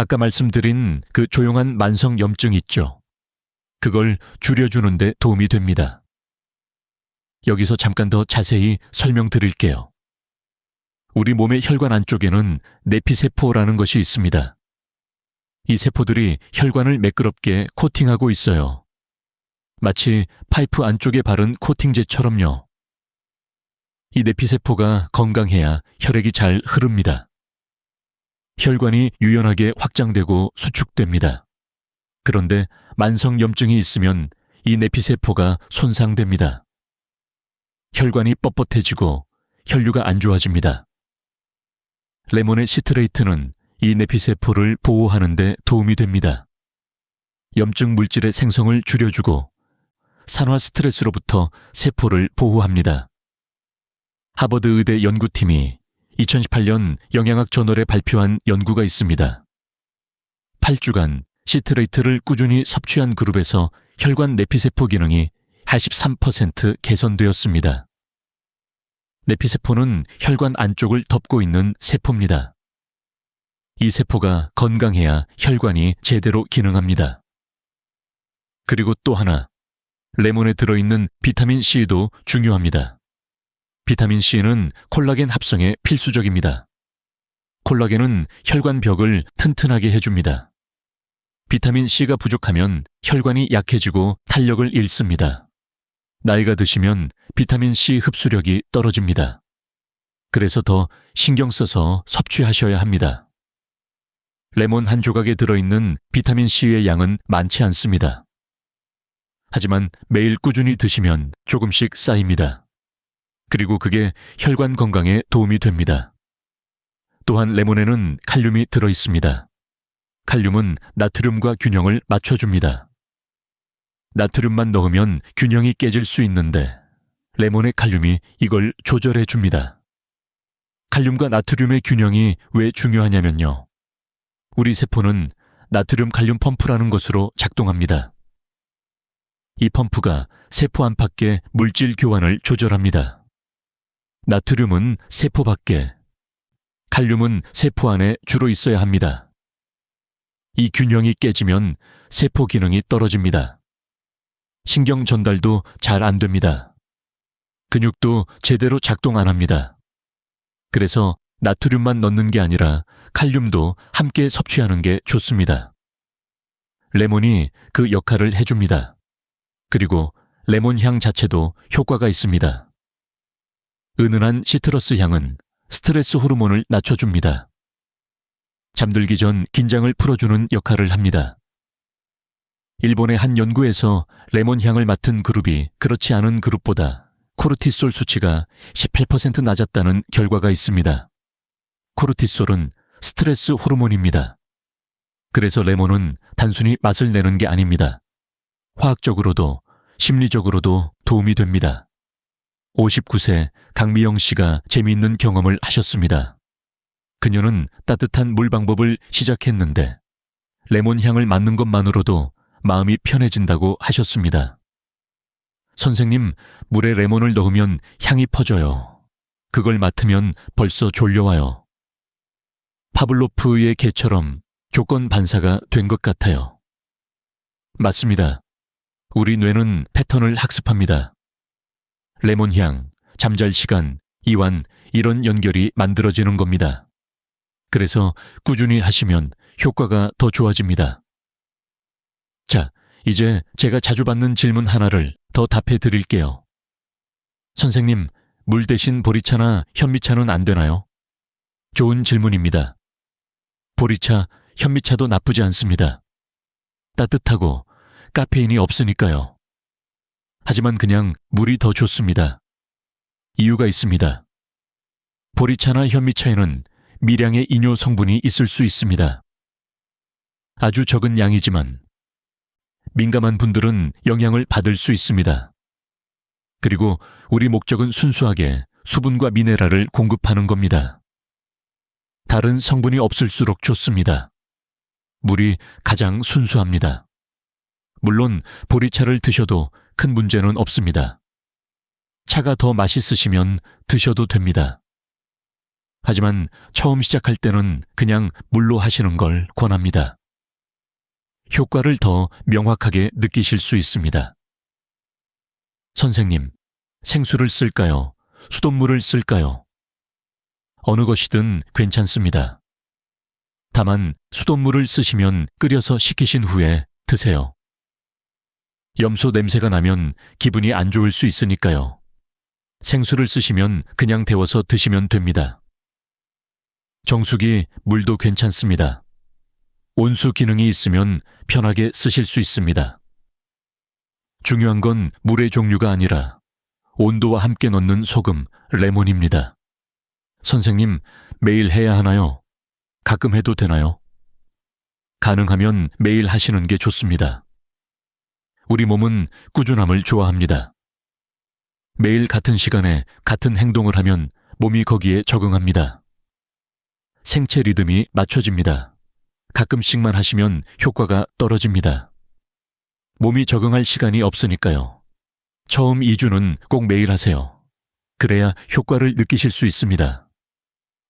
아까 말씀드린 그 조용한 만성 염증 있죠. 그걸 줄여주는 데 도움이 됩니다. 여기서 잠깐 더 자세히 설명드릴게요. 우리 몸의 혈관 안쪽에는 내피세포라는 것이 있습니다. 이 세포들이 혈관을 매끄럽게 코팅하고 있어요. 마치 파이프 안쪽에 바른 코팅제처럼요. 이 내피세포가 건강해야 혈액이 잘 흐릅니다. 혈관이 유연하게 확장되고 수축됩니다. 그런데 만성 염증이 있으면 이 내피세포가 손상됩니다. 혈관이 뻣뻣해지고 혈류가 안 좋아집니다. 레몬의 시트레이트는 이 내피세포를 보호하는 데 도움이 됩니다. 염증 물질의 생성을 줄여주고 산화 스트레스로부터 세포를 보호합니다. 하버드 의대 연구팀이 2018년 영양학 저널에 발표한 연구가 있습니다. 8주간 시트레이트를 꾸준히 섭취한 그룹에서 혈관 내피세포 기능이 83% 개선되었습니다. 내피세포는 혈관 안쪽을 덮고 있는 세포입니다. 이 세포가 건강해야 혈관이 제대로 기능합니다. 그리고 또 하나, 레몬에 들어있는 비타민 C도 중요합니다. 비타민 C는 콜라겐 합성에 필수적입니다. 콜라겐은 혈관 벽을 튼튼하게 해줍니다. 비타민 C가 부족하면 혈관이 약해지고 탄력을 잃습니다. 나이가 드시면 비타민 C 흡수력이 떨어집니다. 그래서 더 신경 써서 섭취하셔야 합니다. 레몬 한 조각에 들어있는 비타민 C의 양은 많지 않습니다. 하지만 매일 꾸준히 드시면 조금씩 쌓입니다. 그리고 그게 혈관 건강에 도움이 됩니다. 또한 레몬에는 칼륨이 들어있습니다. 칼륨은 나트륨과 균형을 맞춰줍니다. 나트륨만 넣으면 균형이 깨질 수 있는데 레몬의 칼륨이 이걸 조절해 줍니다. 칼륨과 나트륨의 균형이 왜 중요하냐면요. 우리 세포는 나트륨 칼륨 펌프라는 것으로 작동합니다. 이 펌프가 세포 안팎의 물질 교환을 조절합니다. 나트륨은 세포 밖에, 칼륨은 세포 안에 주로 있어야 합니다. 이 균형이 깨지면 세포 기능이 떨어집니다. 신경 전달도 잘 안 됩니다. 근육도 제대로 작동 안 합니다. 그래서 나트륨만 넣는 게 아니라 칼륨도 함께 섭취하는 게 좋습니다. 레몬이 그 역할을 해줍니다. 그리고 레몬 향 자체도 효과가 있습니다. 은은한 시트러스 향은 스트레스 호르몬을 낮춰줍니다. 잠들기 전 긴장을 풀어주는 역할을 합니다. 일본의 한 연구에서 레몬 향을 맡은 그룹이 그렇지 않은 그룹보다 코르티솔 수치가 18% 낮았다는 결과가 있습니다. 코르티솔은 스트레스 호르몬입니다. 그래서 레몬은 단순히 맛을 내는 게 아닙니다. 화학적으로도 심리적으로도 도움이 됩니다. 59세 강미영 씨가 재미있는 경험을 하셨습니다. 그녀는 따뜻한 물 방법을 시작했는데 레몬 향을 맡는 것만으로도 마음이 편해진다고 하셨습니다. 선생님, 물에 레몬을 넣으면 향이 퍼져요. 그걸 맡으면 벌써 졸려와요. 파블로프의 개처럼 조건 반사가 된 것 같아요. 맞습니다. 우리 뇌는 패턴을 학습합니다. 레몬 향, 잠잘 시간, 이완, 이런 연결이 만들어지는 겁니다. 그래서 꾸준히 하시면 효과가 더 좋아집니다. 자, 이제 제가 자주 받는 질문 하나를 더 답해 드릴게요. 선생님, 물 대신 보리차나 현미차는 안 되나요? 좋은 질문입니다. 보리차, 현미차도 나쁘지 않습니다. 따뜻하고 카페인이 없으니까요. 하지만 그냥 물이 더 좋습니다. 이유가 있습니다. 보리차나 현미차에는 미량의 이뇨 성분이 있을 수 있습니다. 아주 적은 양이지만 민감한 분들은 영향을 받을 수 있습니다. 그리고 우리 목적은 순수하게 수분과 미네랄을 공급하는 겁니다. 다른 성분이 없을수록 좋습니다. 물이 가장 순수합니다. 물론 보리차를 드셔도 큰 문제는 없습니다. 차가 더 맛있으시면 드셔도 됩니다. 하지만 처음 시작할 때는 그냥 물로 하시는 걸 권합니다. 효과를 더 명확하게 느끼실 수 있습니다. 선생님, 생수를 쓸까요? 수돗물을 쓸까요? 어느 것이든 괜찮습니다. 다만 수돗물을 쓰시면 끓여서 식히신 후에 드세요. 염소 냄새가 나면 기분이 안 좋을 수 있으니까요. 생수를 쓰시면 그냥 데워서 드시면 됩니다. 정수기, 물도 괜찮습니다. 온수 기능이 있으면 편하게 쓰실 수 있습니다. 중요한 건 물의 종류가 아니라 온도와 함께 넣는 소금, 레몬입니다. 선생님, 매일 해야 하나요? 가끔 해도 되나요? 가능하면 매일 하시는 게 좋습니다. 우리 몸은 꾸준함을 좋아합니다. 매일 같은 시간에 같은 행동을 하면 몸이 거기에 적응합니다. 생체 리듬이 맞춰집니다. 가끔씩만 하시면 효과가 떨어집니다. 몸이 적응할 시간이 없으니까요. 처음 2주는 꼭 매일 하세요. 그래야 효과를 느끼실 수 있습니다.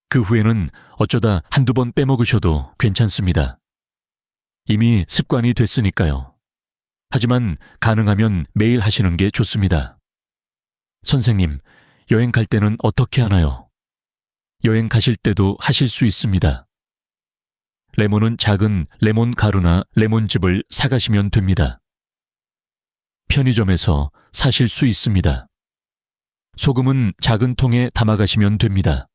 그 후에는 어쩌다 한두 번 빼먹으셔도 괜찮습니다. 이미 습관이 됐으니까요. 하지만 가능하면 매일 하시는 게 좋습니다. 선생님, 여행 갈 때는 어떻게 하나요? 여행 가실 때도 하실 수 있습니다. 레몬은 작은 레몬 가루나 레몬즙을 사가시면 됩니다. 편의점에서 사실 수 있습니다. 소금은 작은 통에 담아가시면 됩니다.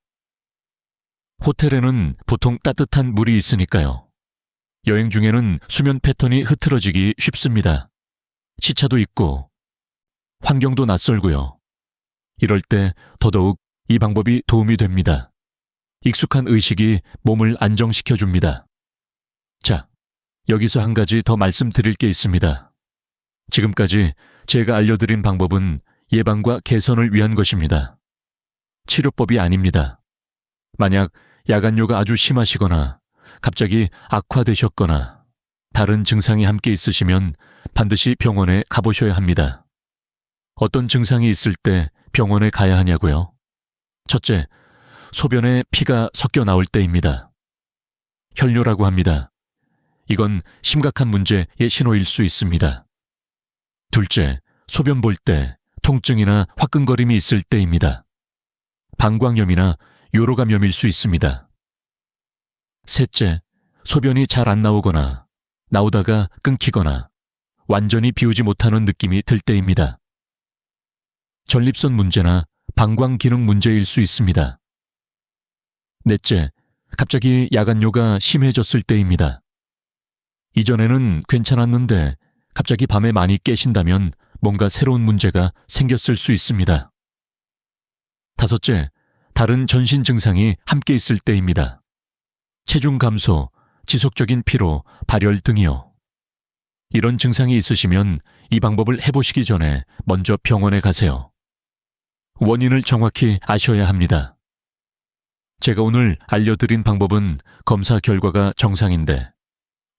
호텔에는 보통 따뜻한 물이 있으니까요. 여행 중에는 수면 패턴이 흐트러지기 쉽습니다. 시차도 있고 환경도 낯설고요. 이럴 때 더더욱 이 방법이 도움이 됩니다. 익숙한 의식이 몸을 안정시켜줍니다. 자, 여기서 한 가지 더 말씀드릴 게 있습니다. 지금까지 제가 알려드린 방법은 예방과 개선을 위한 것입니다. 치료법이 아닙니다. 만약 야간요가 아주 심하시거나 갑자기 악화되셨거나 다른 증상이 함께 있으시면 반드시 병원에 가보셔야 합니다. 어떤 증상이 있을 때 병원에 가야 하냐고요? 첫째, 소변에 피가 섞여 나올 때입니다. 혈뇨라고 합니다. 이건 심각한 문제의 신호일 수 있습니다. 둘째, 소변 볼 때 통증이나 화끈거림이 있을 때입니다. 방광염이나 요로감염일 수 있습니다. 셋째, 소변이 잘 안 나오거나 나오다가 끊기거나 완전히 비우지 못하는 느낌이 들 때입니다. 전립선 문제나 방광 기능 문제일 수 있습니다. 넷째, 갑자기 야간요가 심해졌을 때입니다. 이전에는 괜찮았는데 갑자기 밤에 많이 깨신다면 뭔가 새로운 문제가 생겼을 수 있습니다. 다섯째, 다른 전신 증상이 함께 있을 때입니다. 체중 감소, 지속적인 피로, 발열 등이요. 이런 증상이 있으시면 이 방법을 해보시기 전에 먼저 병원에 가세요. 원인을 정확히 아셔야 합니다. 제가 오늘 알려드린 방법은 검사 결과가 정상인데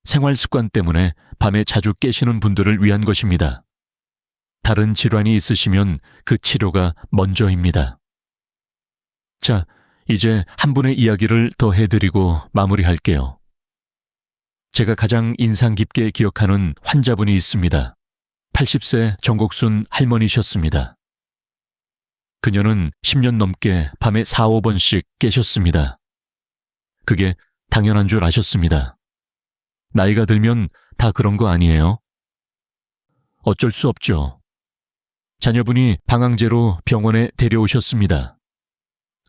생활 습관 때문에 밤에 자주 깨시는 분들을 위한 것입니다. 다른 질환이 있으시면 그 치료가 먼저입니다. 자, 이제 한 분의 이야기를 더 해드리고 마무리할게요. 제가 가장 인상 깊게 기억하는 환자분이 있습니다. 80세 정곡순 할머니셨습니다. 그녀는 10년 넘게 밤에 4, 5번씩 깨셨습니다. 그게 당연한 줄 아셨습니다. 나이가 들면 다 그런 거 아니에요? 어쩔 수 없죠. 자녀분이 방황제로 병원에 데려오셨습니다.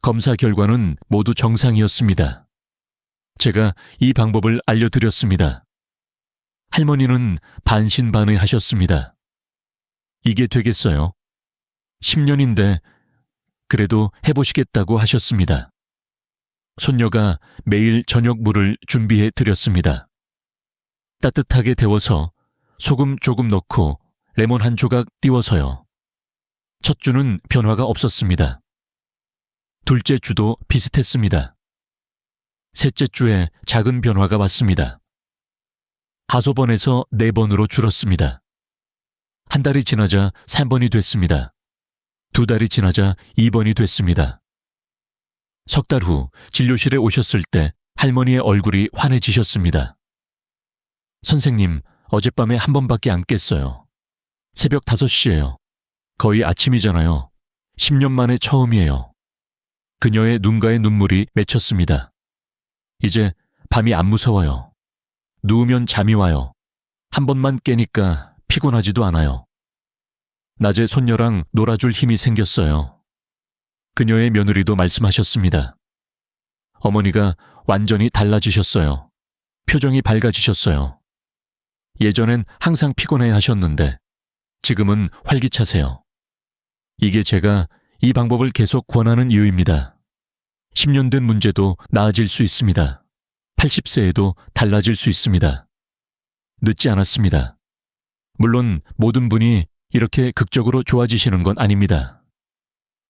검사 결과는 모두 정상이었습니다. 제가 이 방법을 알려드렸습니다. 할머니는 반신반의하셨습니다. 이게 되겠어요? 10년인데 그래도 해보시겠다고 하셨습니다. 손녀가 매일 저녁 물을 준비해 드렸습니다. 따뜻하게 데워서 소금 조금 넣고 레몬 한 조각 띄워서요. 첫 주는 변화가 없었습니다. 둘째 주도 비슷했습니다. 셋째 주에 작은 변화가 왔습니다. 5번에서 4번으로 줄었습니다. 한 달이 지나자 3번이 됐습니다. 2달이 지나자 2번이 됐습니다. 석 달 후 진료실에 오셨을 때 할머니의 얼굴이 환해지셨습니다. 선생님, 어젯밤에 한 번밖에 안 깼어요. 새벽 5시예요. 거의 아침이잖아요. 10년 만에 처음이에요. 그녀의 눈가에 눈물이 맺혔습니다. 이제 밤이 안 무서워요. 누우면 잠이 와요. 한 번만 깨니까 피곤하지도 않아요. 낮에 손녀랑 놀아줄 힘이 생겼어요. 그녀의 며느리도 말씀하셨습니다. 어머니가 완전히 달라지셨어요. 표정이 밝아지셨어요. 예전엔 항상 피곤해 하셨는데 지금은 활기차세요. 이게 제가 이 방법을 계속 권하는 이유입니다. 10년 된 문제도 나아질 수 있습니다. 80세에도 달라질 수 있습니다. 늦지 않았습니다. 물론 모든 분이 이렇게 극적으로 좋아지시는 건 아닙니다.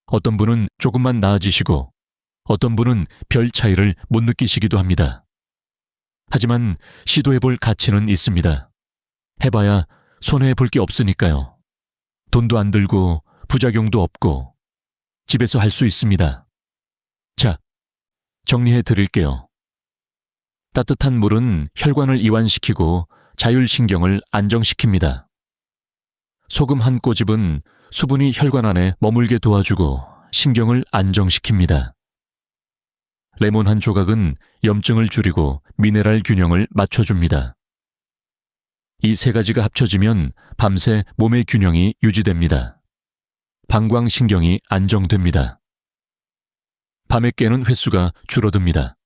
어떤 분은 조금만 나아지시고 어떤 분은 별 차이를 못 느끼시기도 합니다. 하지만 시도해볼 가치는 있습니다. 해봐야 손해볼 게 없으니까요. 돈도 안 들고 부작용도 없고 집에서 할 수 있습니다. 자, 정리해 드릴게요. 따뜻한 물은 혈관을 이완시키고 자율신경을 안정시킵니다. 소금 한 꼬집은 수분이 혈관 안에 머물게 도와주고 신경을 안정시킵니다. 레몬 한 조각은 염증을 줄이고 미네랄 균형을 맞춰줍니다. 이 세 가지가 합쳐지면 밤새 몸의 균형이 유지됩니다. 방광신경이 안정됩니다. 밤에 깨는 횟수가 줄어듭니다.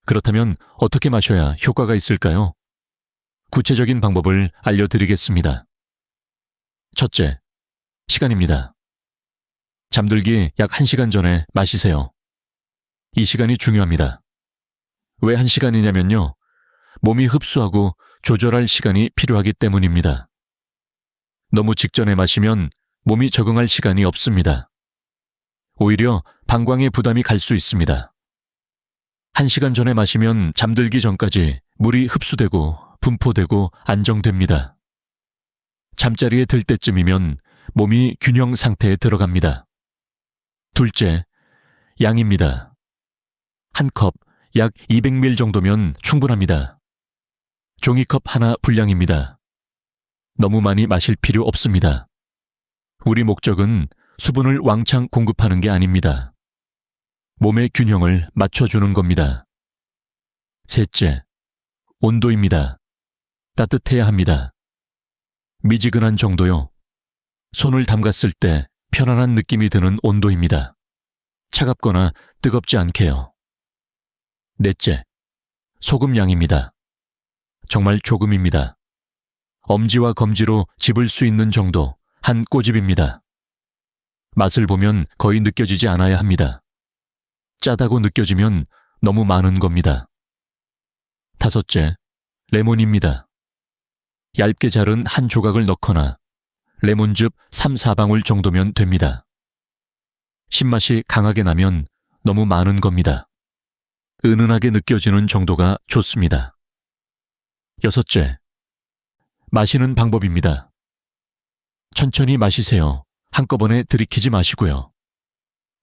그렇다면 어떻게 마셔야 효과가 있을까요? 구체적인 방법을 알려드리겠습니다. 첫째, 시간입니다. 잠들기 약 1시간 전에 마시세요. 이 시간이 중요합니다. 왜 1시간이냐면요. 몸이 흡수하고 조절할 시간이 필요하기 때문입니다. 너무 직전에 마시면 몸이 적응할 시간이 없습니다. 오히려 방광에 부담이 갈 수 있습니다. 1시간 전에 마시면 잠들기 전까지 물이 흡수되고 분포되고 안정됩니다. 잠자리에 들 때쯤이면 몸이 균형 상태에 들어갑니다. 둘째, 양입니다. 한 컵 약 200ml 정도면 충분합니다. 종이컵 하나 분량입니다. 너무 많이 마실 필요 없습니다. 우리 목적은 수분을 왕창 공급하는 게 아닙니다. 몸의 균형을 맞춰주는 겁니다. 셋째, 온도입니다. 따뜻해야 합니다. 미지근한 정도요. 손을 담갔을 때 편안한 느낌이 드는 온도입니다. 차갑거나 뜨겁지 않게요. 넷째, 소금 양입니다. 정말 조금입니다. 엄지와 검지로 집을 수 있는 정도, 한 꼬집입니다. 맛을 보면 거의 느껴지지 않아야 합니다. 짜다고 느껴지면 너무 많은 겁니다. 다섯째, 레몬입니다. 얇게 자른 한 조각을 넣거나 레몬즙 3-4방울 정도면 됩니다. 신맛이 강하게 나면 너무 많은 겁니다. 은은하게 느껴지는 정도가 좋습니다. 여섯째, 마시는 방법입니다. 천천히 마시세요. 한꺼번에 들이키지 마시고요.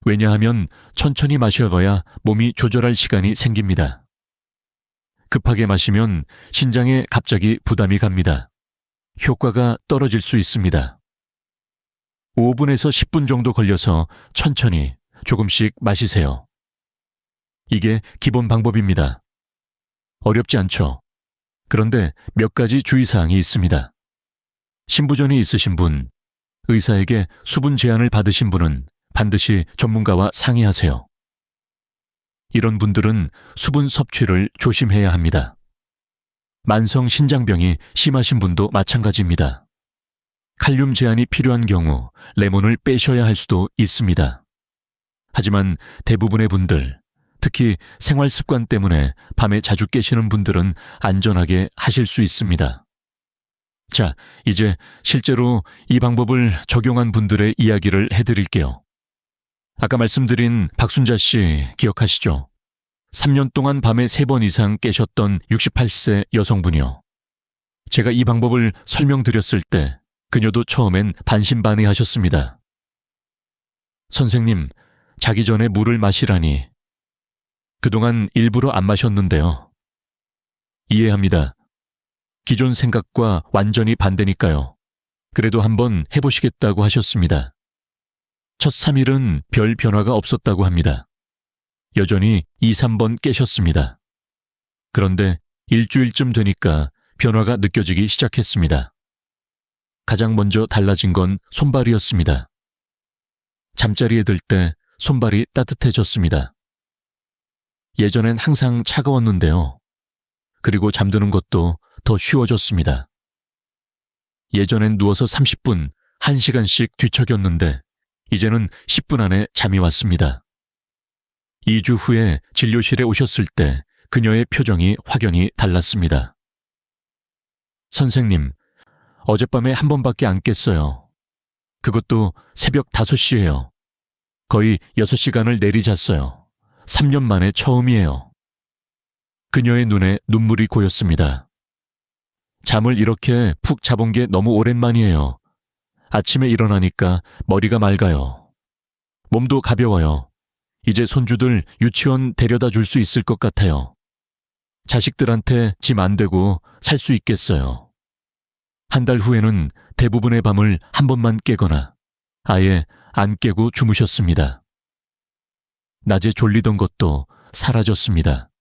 왜냐하면 천천히 마셔봐야 몸이 조절할 시간이 생깁니다. 급하게 마시면 신장에 갑자기 부담이 갑니다. 효과가 떨어질 수 있습니다. 5분에서 10분 정도 걸려서 천천히 조금씩 마시세요. 이게 기본 방법입니다. 어렵지 않죠? 그런데 몇 가지 주의사항이 있습니다. 신부전이 있으신 분, 의사에게 수분 제한을 받으신 분은 반드시 전문가와 상의하세요. 이런 분들은 수분 섭취를 조심해야 합니다. 만성 신장병이 심하신 분도 마찬가지입니다. 칼륨 제한이 필요한 경우 레몬을 빼셔야 할 수도 있습니다. 하지만 대부분의 분들, 특히 생활 습관 때문에 밤에 자주 깨시는 분들은 안전하게 하실 수 있습니다. 자, 이제 실제로 이 방법을 적용한 분들의 이야기를 해드릴게요. 아까 말씀드린 박순자 씨 기억하시죠? 3년 동안 밤에 3번 이상 깨셨던 68세 여성분이요. 제가 이 방법을 설명드렸을 때 그녀도 처음엔 반신반의하셨습니다. 선생님, 자기 전에 물을 마시라니 그동안 일부러 안 마셨는데요. 이해합니다. 기존 생각과 완전히 반대니까요. 그래도 한번 해보시겠다고 하셨습니다. 첫 3일은 별 변화가 없었다고 합니다. 여전히 2, 3번 깨셨습니다. 그런데 일주일쯤 되니까 변화가 느껴지기 시작했습니다. 가장 먼저 달라진 건 손발이었습니다. 잠자리에 들 때 손발이 따뜻해졌습니다. 예전엔 항상 차가웠는데요. 그리고 잠드는 것도 더 쉬워졌습니다. 예전엔 누워서 30분, 1시간씩 뒤척였는데 이제는 10분 안에 잠이 왔습니다. 2주 후에 진료실에 오셨을 때 그녀의 표정이 확연히 달랐습니다. 선생님, 어젯밤에 한 번밖에 안 깼어요. 그것도 새벽 5시예요. 거의 6시간을 내리잤어요. 3년 만에 처음이에요. 그녀의 눈에 눈물이 고였습니다. 잠을 이렇게 푹 자본 게 너무 오랜만이에요. 아침에 일어나니까 머리가 맑아요. 몸도 가벼워요. 이제 손주들 유치원 데려다 줄 수 있을 것 같아요. 자식들한테 짐 안 되고 살 수 있겠어요. 한 달 후에는 대부분의 밤을 한 번만 깨거나 아예 안 깨고 주무셨습니다. 낮에 졸리던 것도 사라졌습니다.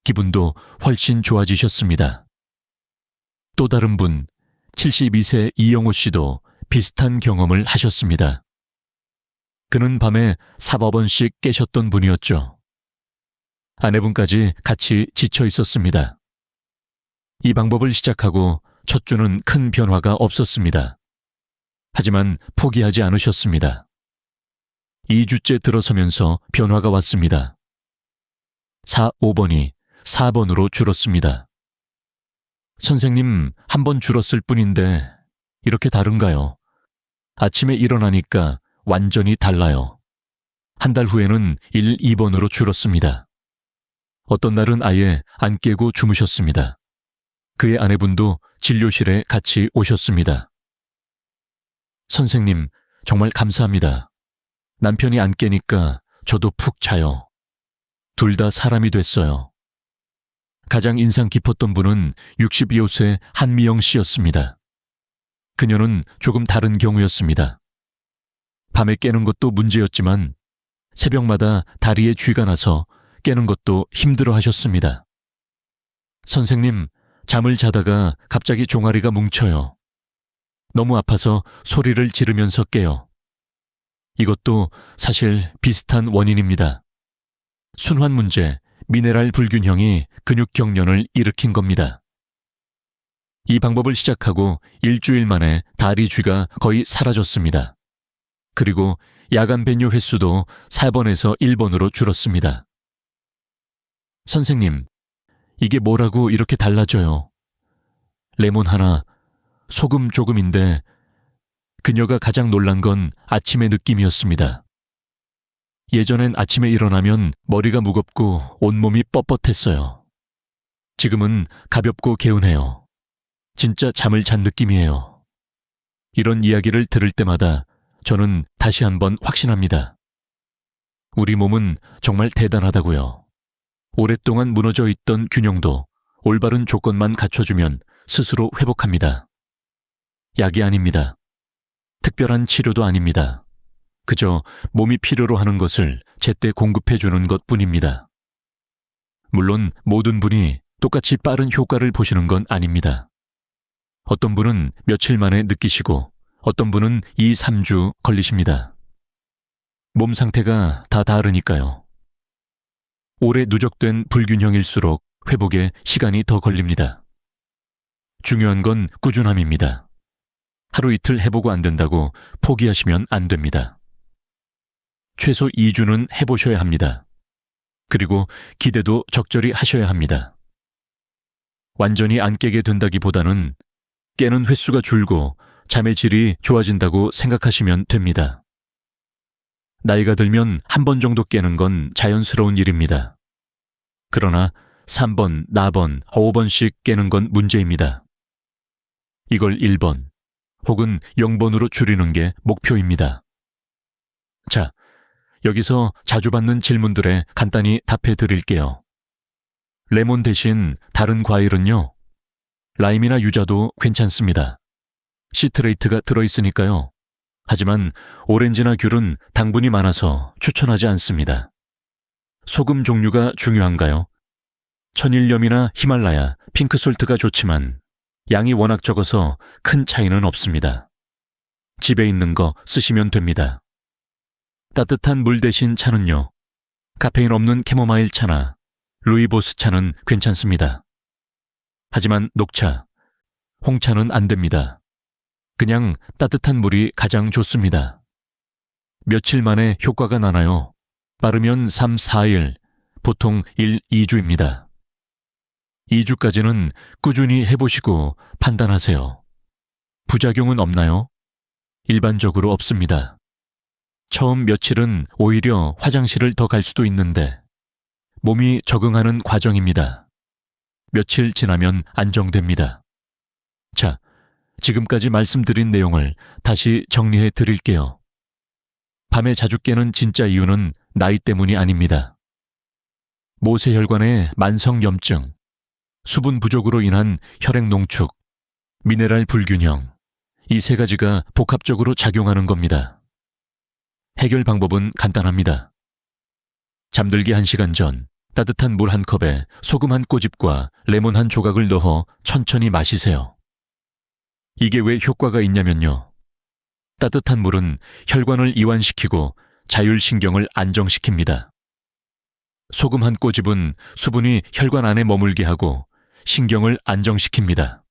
기분도 훨씬 좋아지셨습니다. 또 다른 분, 72세 이영호 씨도 비슷한 경험을 하셨습니다. 그는 밤에 4~5번씩 깨셨던 분이었죠. 아내분까지 같이 지쳐 있었습니다. 이 방법을 시작하고 첫 주는 큰 변화가 없었습니다. 하지만 포기하지 않으셨습니다. 2주째 들어서면서 변화가 왔습니다. 4, 5번이 4번으로 줄었습니다. 선생님, 한 번 줄었을 뿐인데 이렇게 다른가요? 아침에 일어나니까 완전히 달라요. 한 달 후에는 1, 2번으로 줄었습니다. 어떤 날은 아예 안 깨고 주무셨습니다. 그의 아내분도 진료실에 같이 오셨습니다. 선생님, 정말 감사합니다. 남편이 안 깨니까 저도 푹 자요. 둘 다 사람이 됐어요. 가장 인상 깊었던 분은 62세 한미영 씨였습니다. 그녀는 조금 다른 경우였습니다. 밤에 깨는 것도 문제였지만 새벽마다 다리에 쥐가 나서 깨는 것도 힘들어 하셨습니다. 선생님, 잠을 자다가 갑자기 종아리가 뭉쳐요. 너무 아파서 소리를 지르면서 깨요. 이것도 사실 비슷한 원인입니다. 순환 문제, 미네랄 불균형이 근육 경련을 일으킨 겁니다. 이 방법을 시작하고 일주일 만에 다리 쥐가 거의 사라졌습니다. 그리고 야간 배뇨 횟수도 4번에서 1번으로 줄었습니다. 선생님, 이게 뭐라고 이렇게 달라져요? 레몬 하나, 소금 조금인데 그녀가 가장 놀란 건 아침의 느낌이었습니다. 예전엔 아침에 일어나면 머리가 무겁고 온몸이 뻣뻣했어요. 지금은 가볍고 개운해요. 진짜 잠을 잔 느낌이에요. 이런 이야기를 들을 때마다 저는 다시 한번 확신합니다. 우리 몸은 정말 대단하다고요. 오랫동안 무너져 있던 균형도 올바른 조건만 갖춰주면 스스로 회복합니다. 약이 아닙니다. 특별한 치료도 아닙니다. 그저 몸이 필요로 하는 것을 제때 공급해주는 것뿐입니다. 물론 모든 분이 똑같이 빠른 효과를 보시는 건 아닙니다. 어떤 분은 며칠 만에 느끼시고 어떤 분은 2, 3주 걸리십니다. 몸 상태가 다 다르니까요. 오래 누적된 불균형일수록 회복에 시간이 더 걸립니다. 중요한 건 꾸준함입니다. 하루 이틀 해보고 안 된다고 포기하시면 안 됩니다. 최소 2주는 해보셔야 합니다. 그리고 기대도 적절히 하셔야 합니다. 완전히 안 깨게 된다기보다는 깨는 횟수가 줄고 잠의 질이 좋아진다고 생각하시면 됩니다. 나이가 들면 한 번 정도 깨는 건 자연스러운 일입니다. 그러나 3번, 4번, 5번씩 깨는 건 문제입니다. 이걸 1번 혹은 0번으로 줄이는 게 목표입니다. 자, 여기서 자주 받는 질문들에 간단히 답해 드릴게요. 레몬 대신 다른 과일은요? 라임이나 유자도 괜찮습니다. 시트레이트가 들어있으니까요. 하지만 오렌지나 귤은 당분이 많아서 추천하지 않습니다. 소금 종류가 중요한가요? 천일염이나 히말라야, 핑크솔트가 좋지만 양이 워낙 적어서 큰 차이는 없습니다. 집에 있는 거 쓰시면 됩니다. 따뜻한 물 대신 차는요. 카페인 없는 캐모마일 차나 루이보스 차는 괜찮습니다. 하지만 녹차, 홍차는 안 됩니다. 그냥 따뜻한 물이 가장 좋습니다. 며칠 만에 효과가 나나요? 빠르면 3, 4일, 보통 1, 2주입니다. 2주까지는 꾸준히 해보시고 판단하세요. 부작용은 없나요? 일반적으로 없습니다. 처음 며칠은 오히려 화장실을 더 갈 수도 있는데 몸이 적응하는 과정입니다. 며칠 지나면 안정됩니다. 자, 지금까지 말씀드린 내용을 다시 정리해 드릴게요. 밤에 자주 깨는 진짜 이유는 나이 때문이 아닙니다. 모세혈관의 만성염증, 수분 부족으로 인한 혈액 농축, 미네랄 불균형, 이 세 가지가 복합적으로 작용하는 겁니다. 해결 방법은 간단합니다. 잠들기 1시간 전 따뜻한 물 한 컵에 소금 한 꼬집과 레몬 한 조각을 넣어 천천히 마시세요. 이게 왜 효과가 있냐면요. 따뜻한 물은 혈관을 이완시키고 자율신경을 안정시킵니다. 소금 한 꼬집은 수분이 혈관 안에 머물게 하고 신경을 안정시킵니다.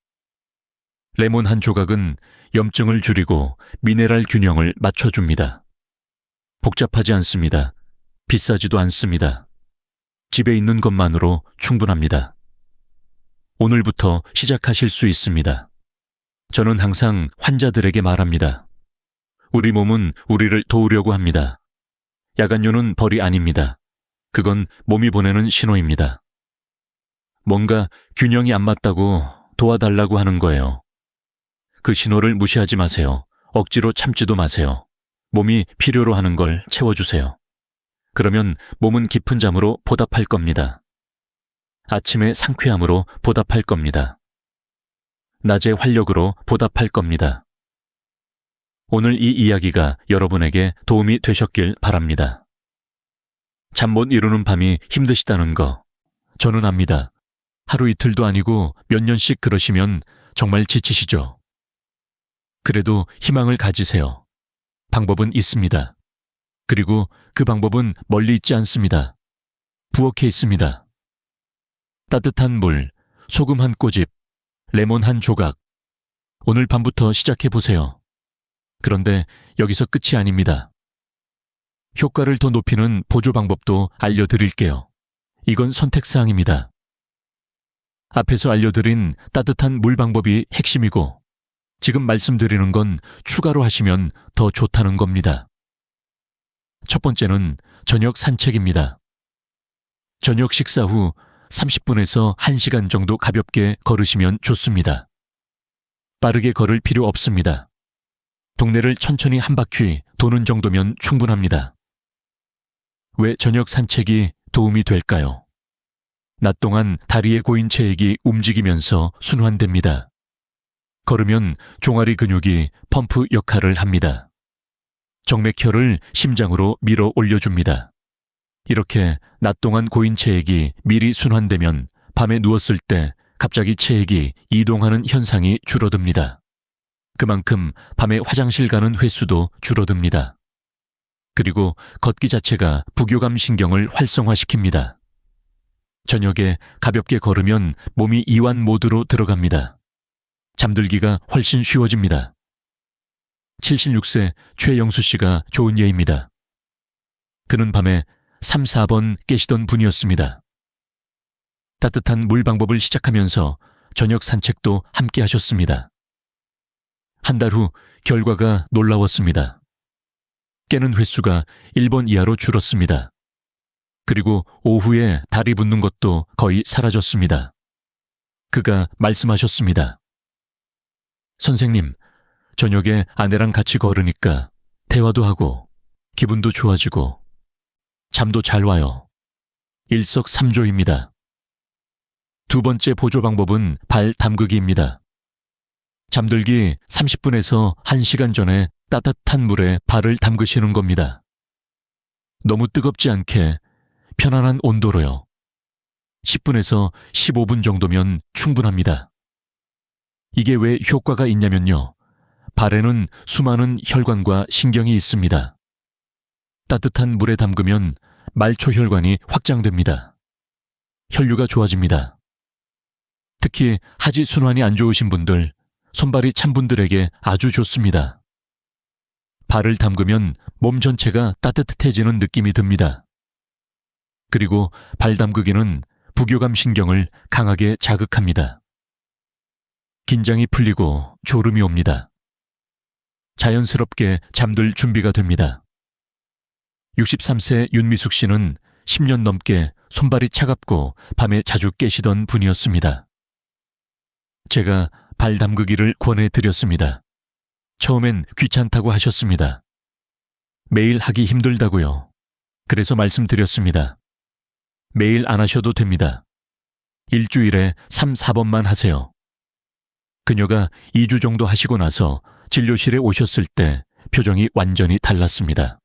레몬 한 조각은 염증을 줄이고 미네랄 균형을 맞춰줍니다. 복잡하지 않습니다. 비싸지도 않습니다. 집에 있는 것만으로 충분합니다. 오늘부터 시작하실 수 있습니다. 저는 항상 환자들에게 말합니다. 우리 몸은 우리를 도우려고 합니다. 야간요는 벌이 아닙니다. 그건 몸이 보내는 신호입니다. 뭔가 균형이 안 맞다고 도와달라고 하는 거예요. 그 신호를 무시하지 마세요. 억지로 참지도 마세요. 몸이 필요로 하는 걸 채워주세요. 그러면 몸은 깊은 잠으로 보답할 겁니다. 아침에 상쾌함으로 보답할 겁니다. 낮에 활력으로 보답할 겁니다. 오늘 이 이야기가 여러분에게 도움이 되셨길 바랍니다. 잠 못 이루는 밤이 힘드시다는 거 저는 압니다. 하루 이틀도 아니고 몇 년씩 그러시면 정말 지치시죠. 그래도 희망을 가지세요. 방법은 있습니다. 그리고 그 방법은 멀리 있지 않습니다. 부엌에 있습니다. 따뜻한 물, 소금 한 꼬집, 레몬 한 조각. 오늘 밤부터 시작해 보세요. 그런데 여기서 끝이 아닙니다. 효과를 더 높이는 보조 방법도 알려드릴게요. 이건 선택사항입니다. 앞에서 알려드린 따뜻한 물 방법이 핵심이고 지금 말씀드리는 건 추가로 하시면 더 좋다는 겁니다. 첫 번째는 저녁 산책입니다. 저녁 식사 후 30분에서 1시간 정도 가볍게 걸으시면 좋습니다. 빠르게 걸을 필요 없습니다. 동네를 천천히 한 바퀴 도는 정도면 충분합니다. 왜 저녁 산책이 도움이 될까요? 낮 동안 다리에 고인 체액이 움직이면서 순환됩니다. 걸으면 종아리 근육이 펌프 역할을 합니다. 정맥혈을 심장으로 밀어 올려줍니다. 이렇게 낮 동안 고인 체액이 미리 순환되면 밤에 누웠을 때 갑자기 체액이 이동하는 현상이 줄어듭니다. 그만큼 밤에 화장실 가는 횟수도 줄어듭니다. 그리고 걷기 자체가 부교감 신경을 활성화시킵니다. 저녁에 가볍게 걸으면 몸이 이완 모드로 들어갑니다. 잠들기가 훨씬 쉬워집니다. 76세 최영수 씨가 좋은 예입니다. 그는 밤에 3, 4번 깨시던 분이었습니다. 따뜻한 물 방법을 시작하면서 저녁 산책도 함께 하셨습니다. 한 달 후 결과가 놀라웠습니다. 깨는 횟수가 1번 이하로 줄었습니다. 그리고 오후에 다리 붓는 것도 거의 사라졌습니다. 그가 말씀하셨습니다. 선생님, 저녁에 아내랑 같이 걸으니까 대화도 하고 기분도 좋아지고 잠도 잘 와요. 일석삼조입니다. 두 번째 보조 방법은 발 담그기입니다. 잠들기 30분에서 1시간 전에 따뜻한 물에 발을 담그시는 겁니다. 너무 뜨겁지 않게 편안한 온도로요. 10분에서 15분 정도면 충분합니다. 이게 왜 효과가 있냐면요. 발에는 수많은 혈관과 신경이 있습니다. 따뜻한 물에 담그면 말초혈관이 확장됩니다. 혈류가 좋아집니다. 특히 하지순환이 안 좋으신 분들, 손발이 찬 분들에게 아주 좋습니다. 발을 담그면 몸 전체가 따뜻해지는 느낌이 듭니다. 그리고 발 담그기는 부교감 신경을 강하게 자극합니다. 긴장이 풀리고 졸음이 옵니다. 자연스럽게 잠들 준비가 됩니다. 63세 윤미숙 씨는 10년 넘게 손발이 차갑고 밤에 자주 깨시던 분이었습니다. 제가 발 담그기를 권해드렸습니다. 처음엔 귀찮다고 하셨습니다. 매일 하기 힘들다고요. 그래서 말씀드렸습니다. 매일 안 하셔도 됩니다. 일주일에 3, 4번만 하세요. 그녀가 2주 정도 하시고 나서 진료실에 오셨을 때 표정이 완전히 달랐습니다.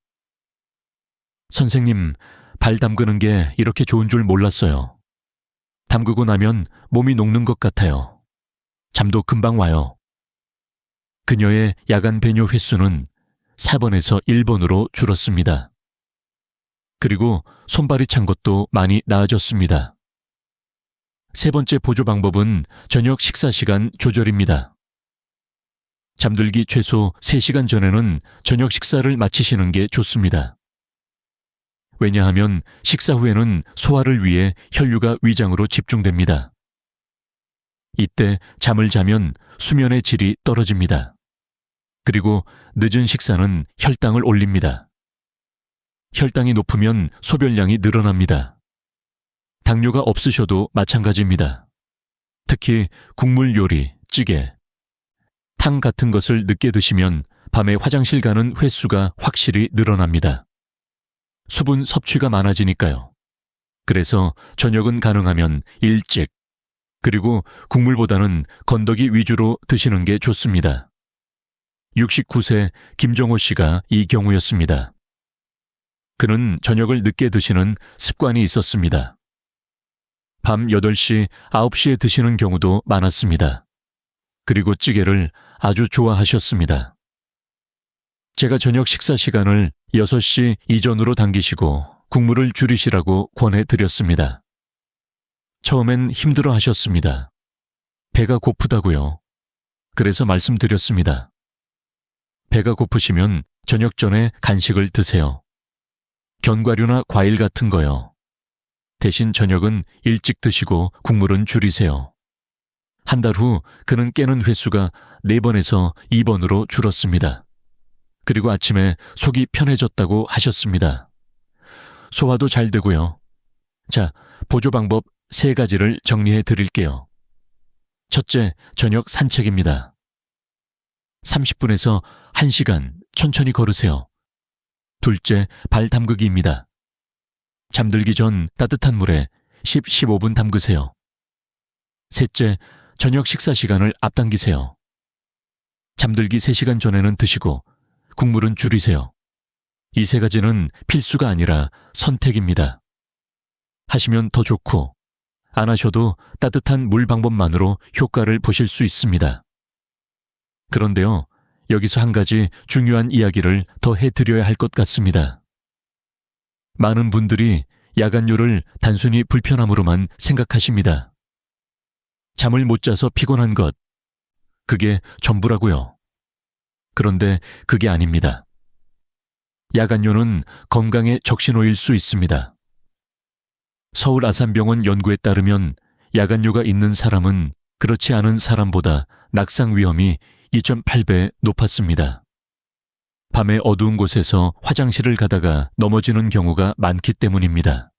선생님, 발 담그는 게 이렇게 좋은 줄 몰랐어요. 담그고 나면 몸이 녹는 것 같아요. 잠도 금방 와요. 그녀의 야간 배뇨 횟수는 4번에서 1번으로 줄었습니다. 그리고 손발이 찬 것도 많이 나아졌습니다. 세 번째 보조 방법은 저녁 식사 시간 조절입니다. 잠들기 최소 3시간 전에는 저녁 식사를 마치시는 게 좋습니다. 왜냐하면 식사 후에는 소화를 위해 혈류가 위장으로 집중됩니다. 이때 잠을 자면 수면의 질이 떨어집니다. 그리고 늦은 식사는 혈당을 올립니다. 혈당이 높으면 소변량이 늘어납니다. 당뇨가 없으셔도 마찬가지입니다. 특히 국물 요리, 찌개, 탕 같은 것을 늦게 드시면 밤에 화장실 가는 횟수가 확실히 늘어납니다. 수분 섭취가 많아지니까요. 그래서 저녁은 가능하면 일찍, 그리고 국물보다는 건더기 위주로 드시는 게 좋습니다. 69세 김정호 씨가 이 경우였습니다. 그는 저녁을 늦게 드시는 습관이 있었습니다. 밤 8시, 9시에 드시는 경우도 많았습니다. 그리고 찌개를 아주 좋아하셨습니다. 제가 저녁 식사 시간을 6시 이전으로 당기시고 국물을 줄이시라고 권해드렸습니다. 처음엔 힘들어 하셨습니다. 배가 고프다고요. 그래서 말씀드렸습니다. 배가 고프시면 저녁 전에 간식을 드세요. 견과류나 과일 같은 거요. 대신 저녁은 일찍 드시고 국물은 줄이세요. 한 달 후 그는 깨는 횟수가 4번에서 2번으로 줄었습니다. 그리고 아침에 속이 편해졌다고 하셨습니다. 소화도 잘 되고요. 자, 보조 방법 3가지를 정리해 드릴게요. 첫째, 저녁 산책입니다. 30분에서 1시간 천천히 걸으세요. 둘째, 발 담그기입니다. 잠들기 전 따뜻한 물에 10, 15분 담그세요. 셋째, 저녁 식사 시간을 앞당기세요. 잠들기 3시간 전에는 드시고 국물은 줄이세요. 이 3가지는 필수가 아니라 선택입니다. 하시면 더 좋고 안 하셔도 따뜻한 물 방법만으로 효과를 보실 수 있습니다. 그런데요, 여기서 한 가지 중요한 이야기를 더 해드려야 할 것 같습니다. 많은 분들이 야간뇨를 단순히 불편함으로만 생각하십니다. 잠을 못 자서 피곤한 것, 그게 전부라고요. 그런데 그게 아닙니다. 야간뇨는 건강에 적신호일 수 있습니다. 서울 아산병원 연구에 따르면 야간뇨가 있는 사람은 그렇지 않은 사람보다 낙상 위험이 2.8배 높았습니다. 밤에 어두운 곳에서 화장실을 가다가 넘어지는 경우가 많기 때문입니다.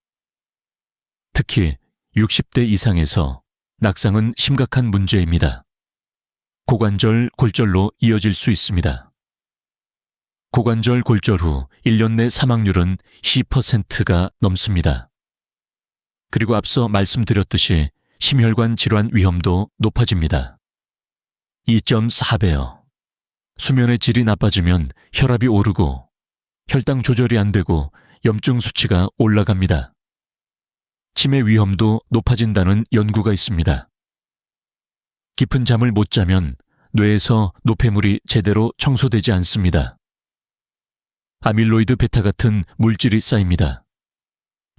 특히 60대 이상에서 낙상은 심각한 문제입니다. 고관절, 골절로 이어질 수 있습니다. 고관절 골절 후 1년 내 사망률은 10%가 넘습니다. 그리고 앞서 말씀드렸듯이 심혈관 질환 위험도 높아집니다. 2.4배요. 수면의 질이 나빠지면 혈압이 오르고 혈당 조절이 안 되고 염증 수치가 올라갑니다. 치매 위험도 높아진다는 연구가 있습니다. 깊은 잠을 못 자면 뇌에서 노폐물이 제대로 청소되지 않습니다. 아밀로이드 베타 같은 물질이 쌓입니다.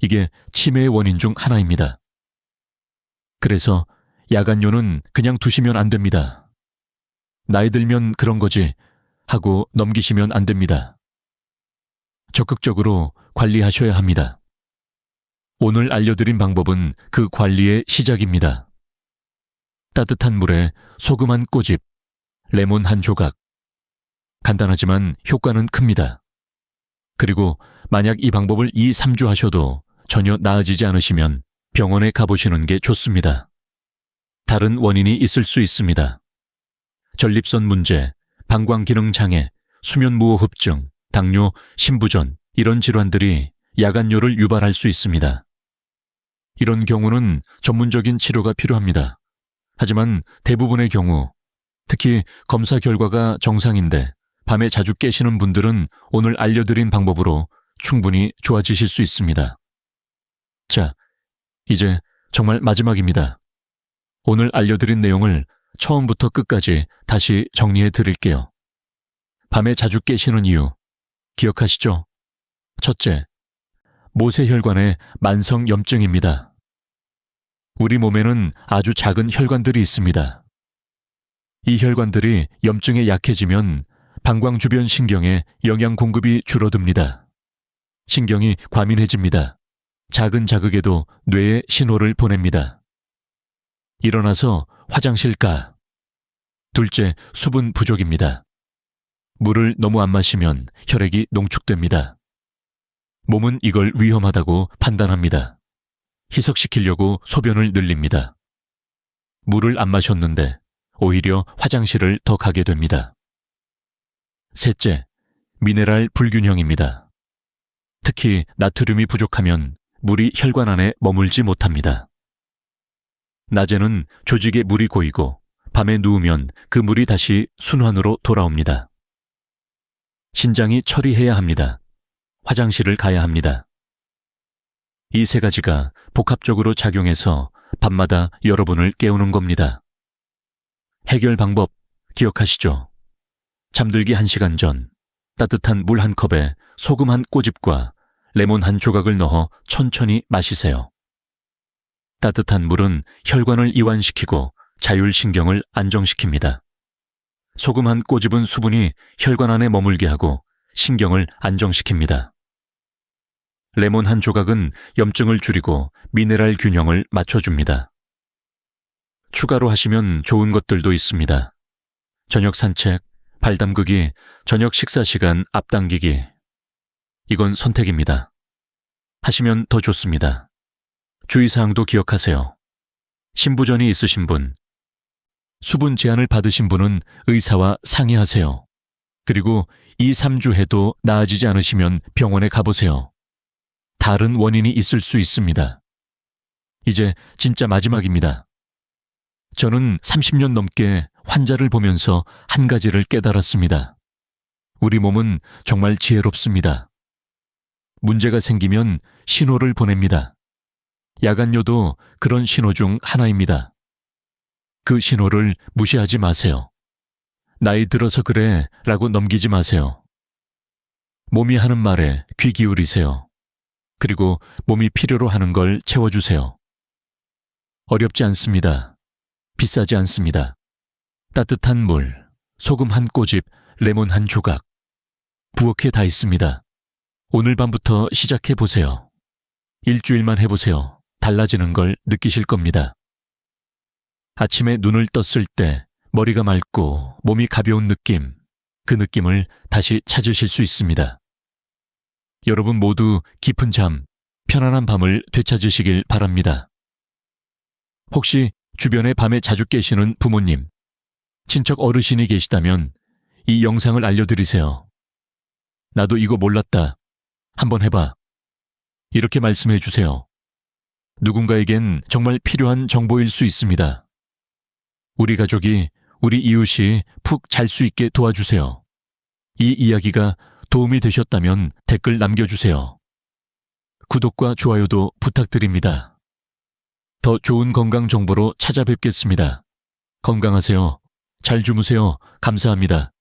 이게 치매의 원인 중 하나입니다. 그래서 야간요는 그냥 두시면 안 됩니다. 나이 들면 그런 거지 하고 넘기시면 안 됩니다. 적극적으로 관리하셔야 합니다. 오늘 알려드린 방법은 그 관리의 시작입니다. 따뜻한 물에 소금 한 꼬집, 레몬 한 조각. 간단하지만 효과는 큽니다. 그리고 만약 이 방법을 2, 3주 하셔도 전혀 나아지지 않으시면 병원에 가보시는 게 좋습니다. 다른 원인이 있을 수 있습니다. 전립선 문제, 방광기능 장애, 수면무호흡증, 당뇨, 심부전 이런 질환들이 야간요를 유발할 수 있습니다. 이런 경우는 전문적인 치료가 필요합니다. 하지만 대부분의 경우, 특히 검사 결과가 정상인데 밤에 자주 깨시는 분들은 오늘 알려드린 방법으로 충분히 좋아지실 수 있습니다. 자, 이제 정말 마지막입니다. 오늘 알려드린 내용을 처음부터 끝까지 다시 정리해 드릴게요. 밤에 자주 깨시는 이유, 기억하시죠? 첫째, 모세혈관의 만성 염증입니다. 우리 몸에는 아주 작은 혈관들이 있습니다. 이 혈관들이 염증에 약해지면 방광 주변 신경에 영양 공급이 줄어듭니다. 신경이 과민해집니다. 작은 자극에도 뇌에 신호를 보냅니다. 일어나서 화장실 가. 둘째, 수분 부족입니다. 물을 너무 안 마시면 혈액이 농축됩니다. 몸은 이걸 위험하다고 판단합니다. 희석시키려고 소변을 늘립니다. 물을 안 마셨는데 오히려 화장실을 더 가게 됩니다. 셋째, 미네랄 불균형입니다. 특히 나트륨이 부족하면 물이 혈관 안에 머물지 못합니다. 낮에는 조직에 물이 고이고 밤에 누우면 그 물이 다시 순환으로 돌아옵니다. 신장이 처리해야 합니다. 화장실을 가야 합니다. 이 세 가지가 복합적으로 작용해서 밤마다 여러분을 깨우는 겁니다. 해결 방법 기억하시죠? 잠들기 1시간 전 따뜻한 물 한 컵에 소금 한 꼬집과 레몬 한 조각을 넣어 천천히 마시세요. 따뜻한 물은 혈관을 이완시키고 자율신경을 안정시킵니다. 소금 한 꼬집은 수분이 혈관 안에 머물게 하고 신경을 안정시킵니다. 레몬 한 조각은 염증을 줄이고 미네랄 균형을 맞춰줍니다. 추가로 하시면 좋은 것들도 있습니다. 저녁 산책, 발 담그기, 저녁 식사 시간 앞당기기. 이건 선택입니다. 하시면 더 좋습니다. 주의사항도 기억하세요. 심부전이 있으신 분, 수분 제한을 받으신 분은 의사와 상의하세요. 그리고 2, 3주 해도 나아지지 않으시면 병원에 가보세요. 다른 원인이 있을 수 있습니다. 이제 진짜 마지막입니다. 저는 30년 넘게 환자를 보면서 한 가지를 깨달았습니다. 우리 몸은 정말 지혜롭습니다. 문제가 생기면 신호를 보냅니다. 야간요도 그런 신호 중 하나입니다. 그 신호를 무시하지 마세요. 나이 들어서 그래 라고 넘기지 마세요. 몸이 하는 말에 귀 기울이세요. 그리고 몸이 필요로 하는 걸 채워주세요. 어렵지 않습니다. 비싸지 않습니다. 따뜻한 물, 소금 한 꼬집, 레몬 한 조각. 부엌에 다 있습니다. 오늘 밤부터 시작해 보세요. 일주일만 해보세요. 달라지는 걸 느끼실 겁니다. 아침에 눈을 떴을 때 머리가 맑고 몸이 가벼운 느낌, 그 느낌을 다시 찾으실 수 있습니다. 여러분 모두 깊은 잠, 편안한 밤을 되찾으시길 바랍니다. 혹시 주변에 밤에 자주 깨시는 부모님, 친척 어르신이 계시다면 이 영상을 알려드리세요. 나도 이거 몰랐다. 한번 해봐. 이렇게 말씀해 주세요. 누군가에겐 정말 필요한 정보일 수 있습니다. 우리 가족이, 우리 이웃이 푹 잘 수 있게 도와주세요. 이 이야기가 도움이 되셨다면 댓글 남겨주세요. 구독과 좋아요도 부탁드립니다. 더 좋은 건강 정보로 찾아뵙겠습니다. 건강하세요. 잘 주무세요. 감사합니다.